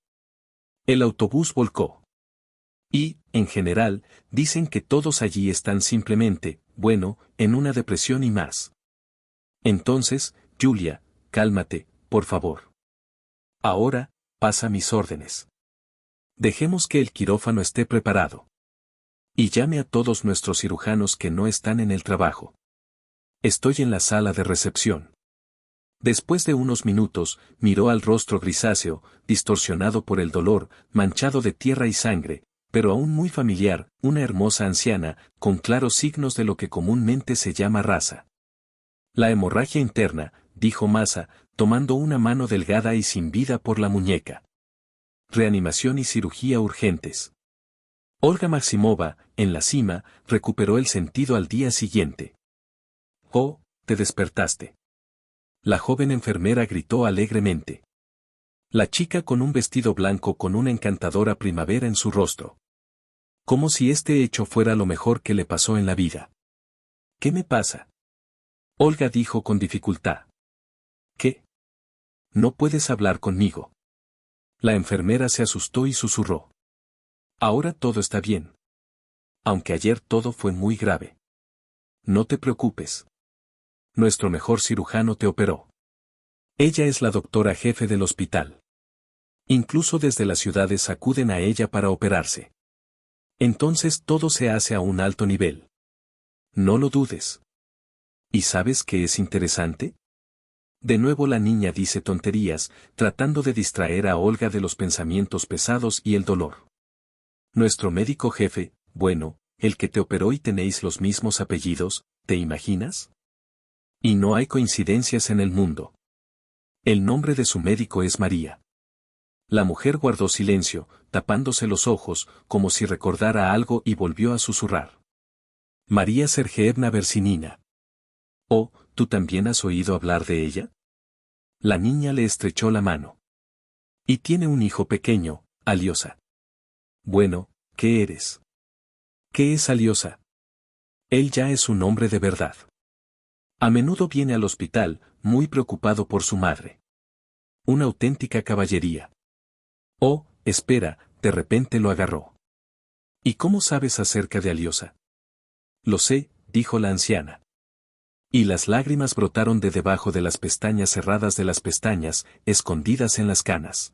El autobús volcó. Y, en general, dicen que todos allí están simplemente, bueno, en una depresión y más. Entonces, Julia, cálmate, por favor. Ahora, pasa mis órdenes. Dejemos que el quirófano esté preparado. Y llame a todos nuestros cirujanos que no están en el trabajo. Estoy en la sala de recepción. Después de unos minutos, miró al rostro grisáceo, distorsionado por el dolor, manchado de tierra y sangre, pero aún muy familiar, una hermosa anciana, con claros signos de lo que comúnmente se llama raza. La hemorragia interna, dijo Masa, tomando una mano delgada y sin vida por la muñeca. Reanimación y cirugía urgentes. Olga Maximova, en la cima, recuperó el sentido al día siguiente. «Oh, te despertaste». La joven enfermera gritó alegremente. La chica con un vestido blanco con una encantadora primavera en su rostro. Como si este hecho fuera lo mejor que le pasó en la vida. «¿Qué me pasa?». Olga dijo con dificultad. «¿Qué? No puedes hablar conmigo». La enfermera se asustó y susurró. «Ahora todo está bien. Aunque ayer todo fue muy grave. No te preocupes. Nuestro mejor cirujano te operó. Ella es la doctora jefe del hospital. Incluso desde las ciudades acuden a ella para operarse. Entonces todo se hace a un alto nivel. No lo dudes». ¿Y sabes qué es interesante? De nuevo la niña dice tonterías, tratando de distraer a Olga de los pensamientos pesados y el dolor. Nuestro médico jefe, bueno, el que te operó y tenéis los mismos apellidos, ¿te imaginas? Y no hay coincidencias en el mundo. El nombre de su médico es María. La mujer guardó silencio, tapándose los ojos, como si recordara algo y volvió a susurrar. María Sergeevna Versinina. «Oh, ¿tú también has oído hablar de ella?». La niña le estrechó la mano. «Y tiene un hijo pequeño, Aliosa». «Bueno, ¿qué eres?». «¿Qué es Aliosa?». «Él ya es un hombre de verdad. A menudo viene al hospital, muy preocupado por su madre. Una auténtica caballería». «Oh, espera», de repente lo agarró. «¿Y cómo sabes acerca de Aliosa?». «Lo sé», dijo la anciana. Y las lágrimas brotaron de debajo de las pestañas cerradas de las pestañas, escondidas en las canas.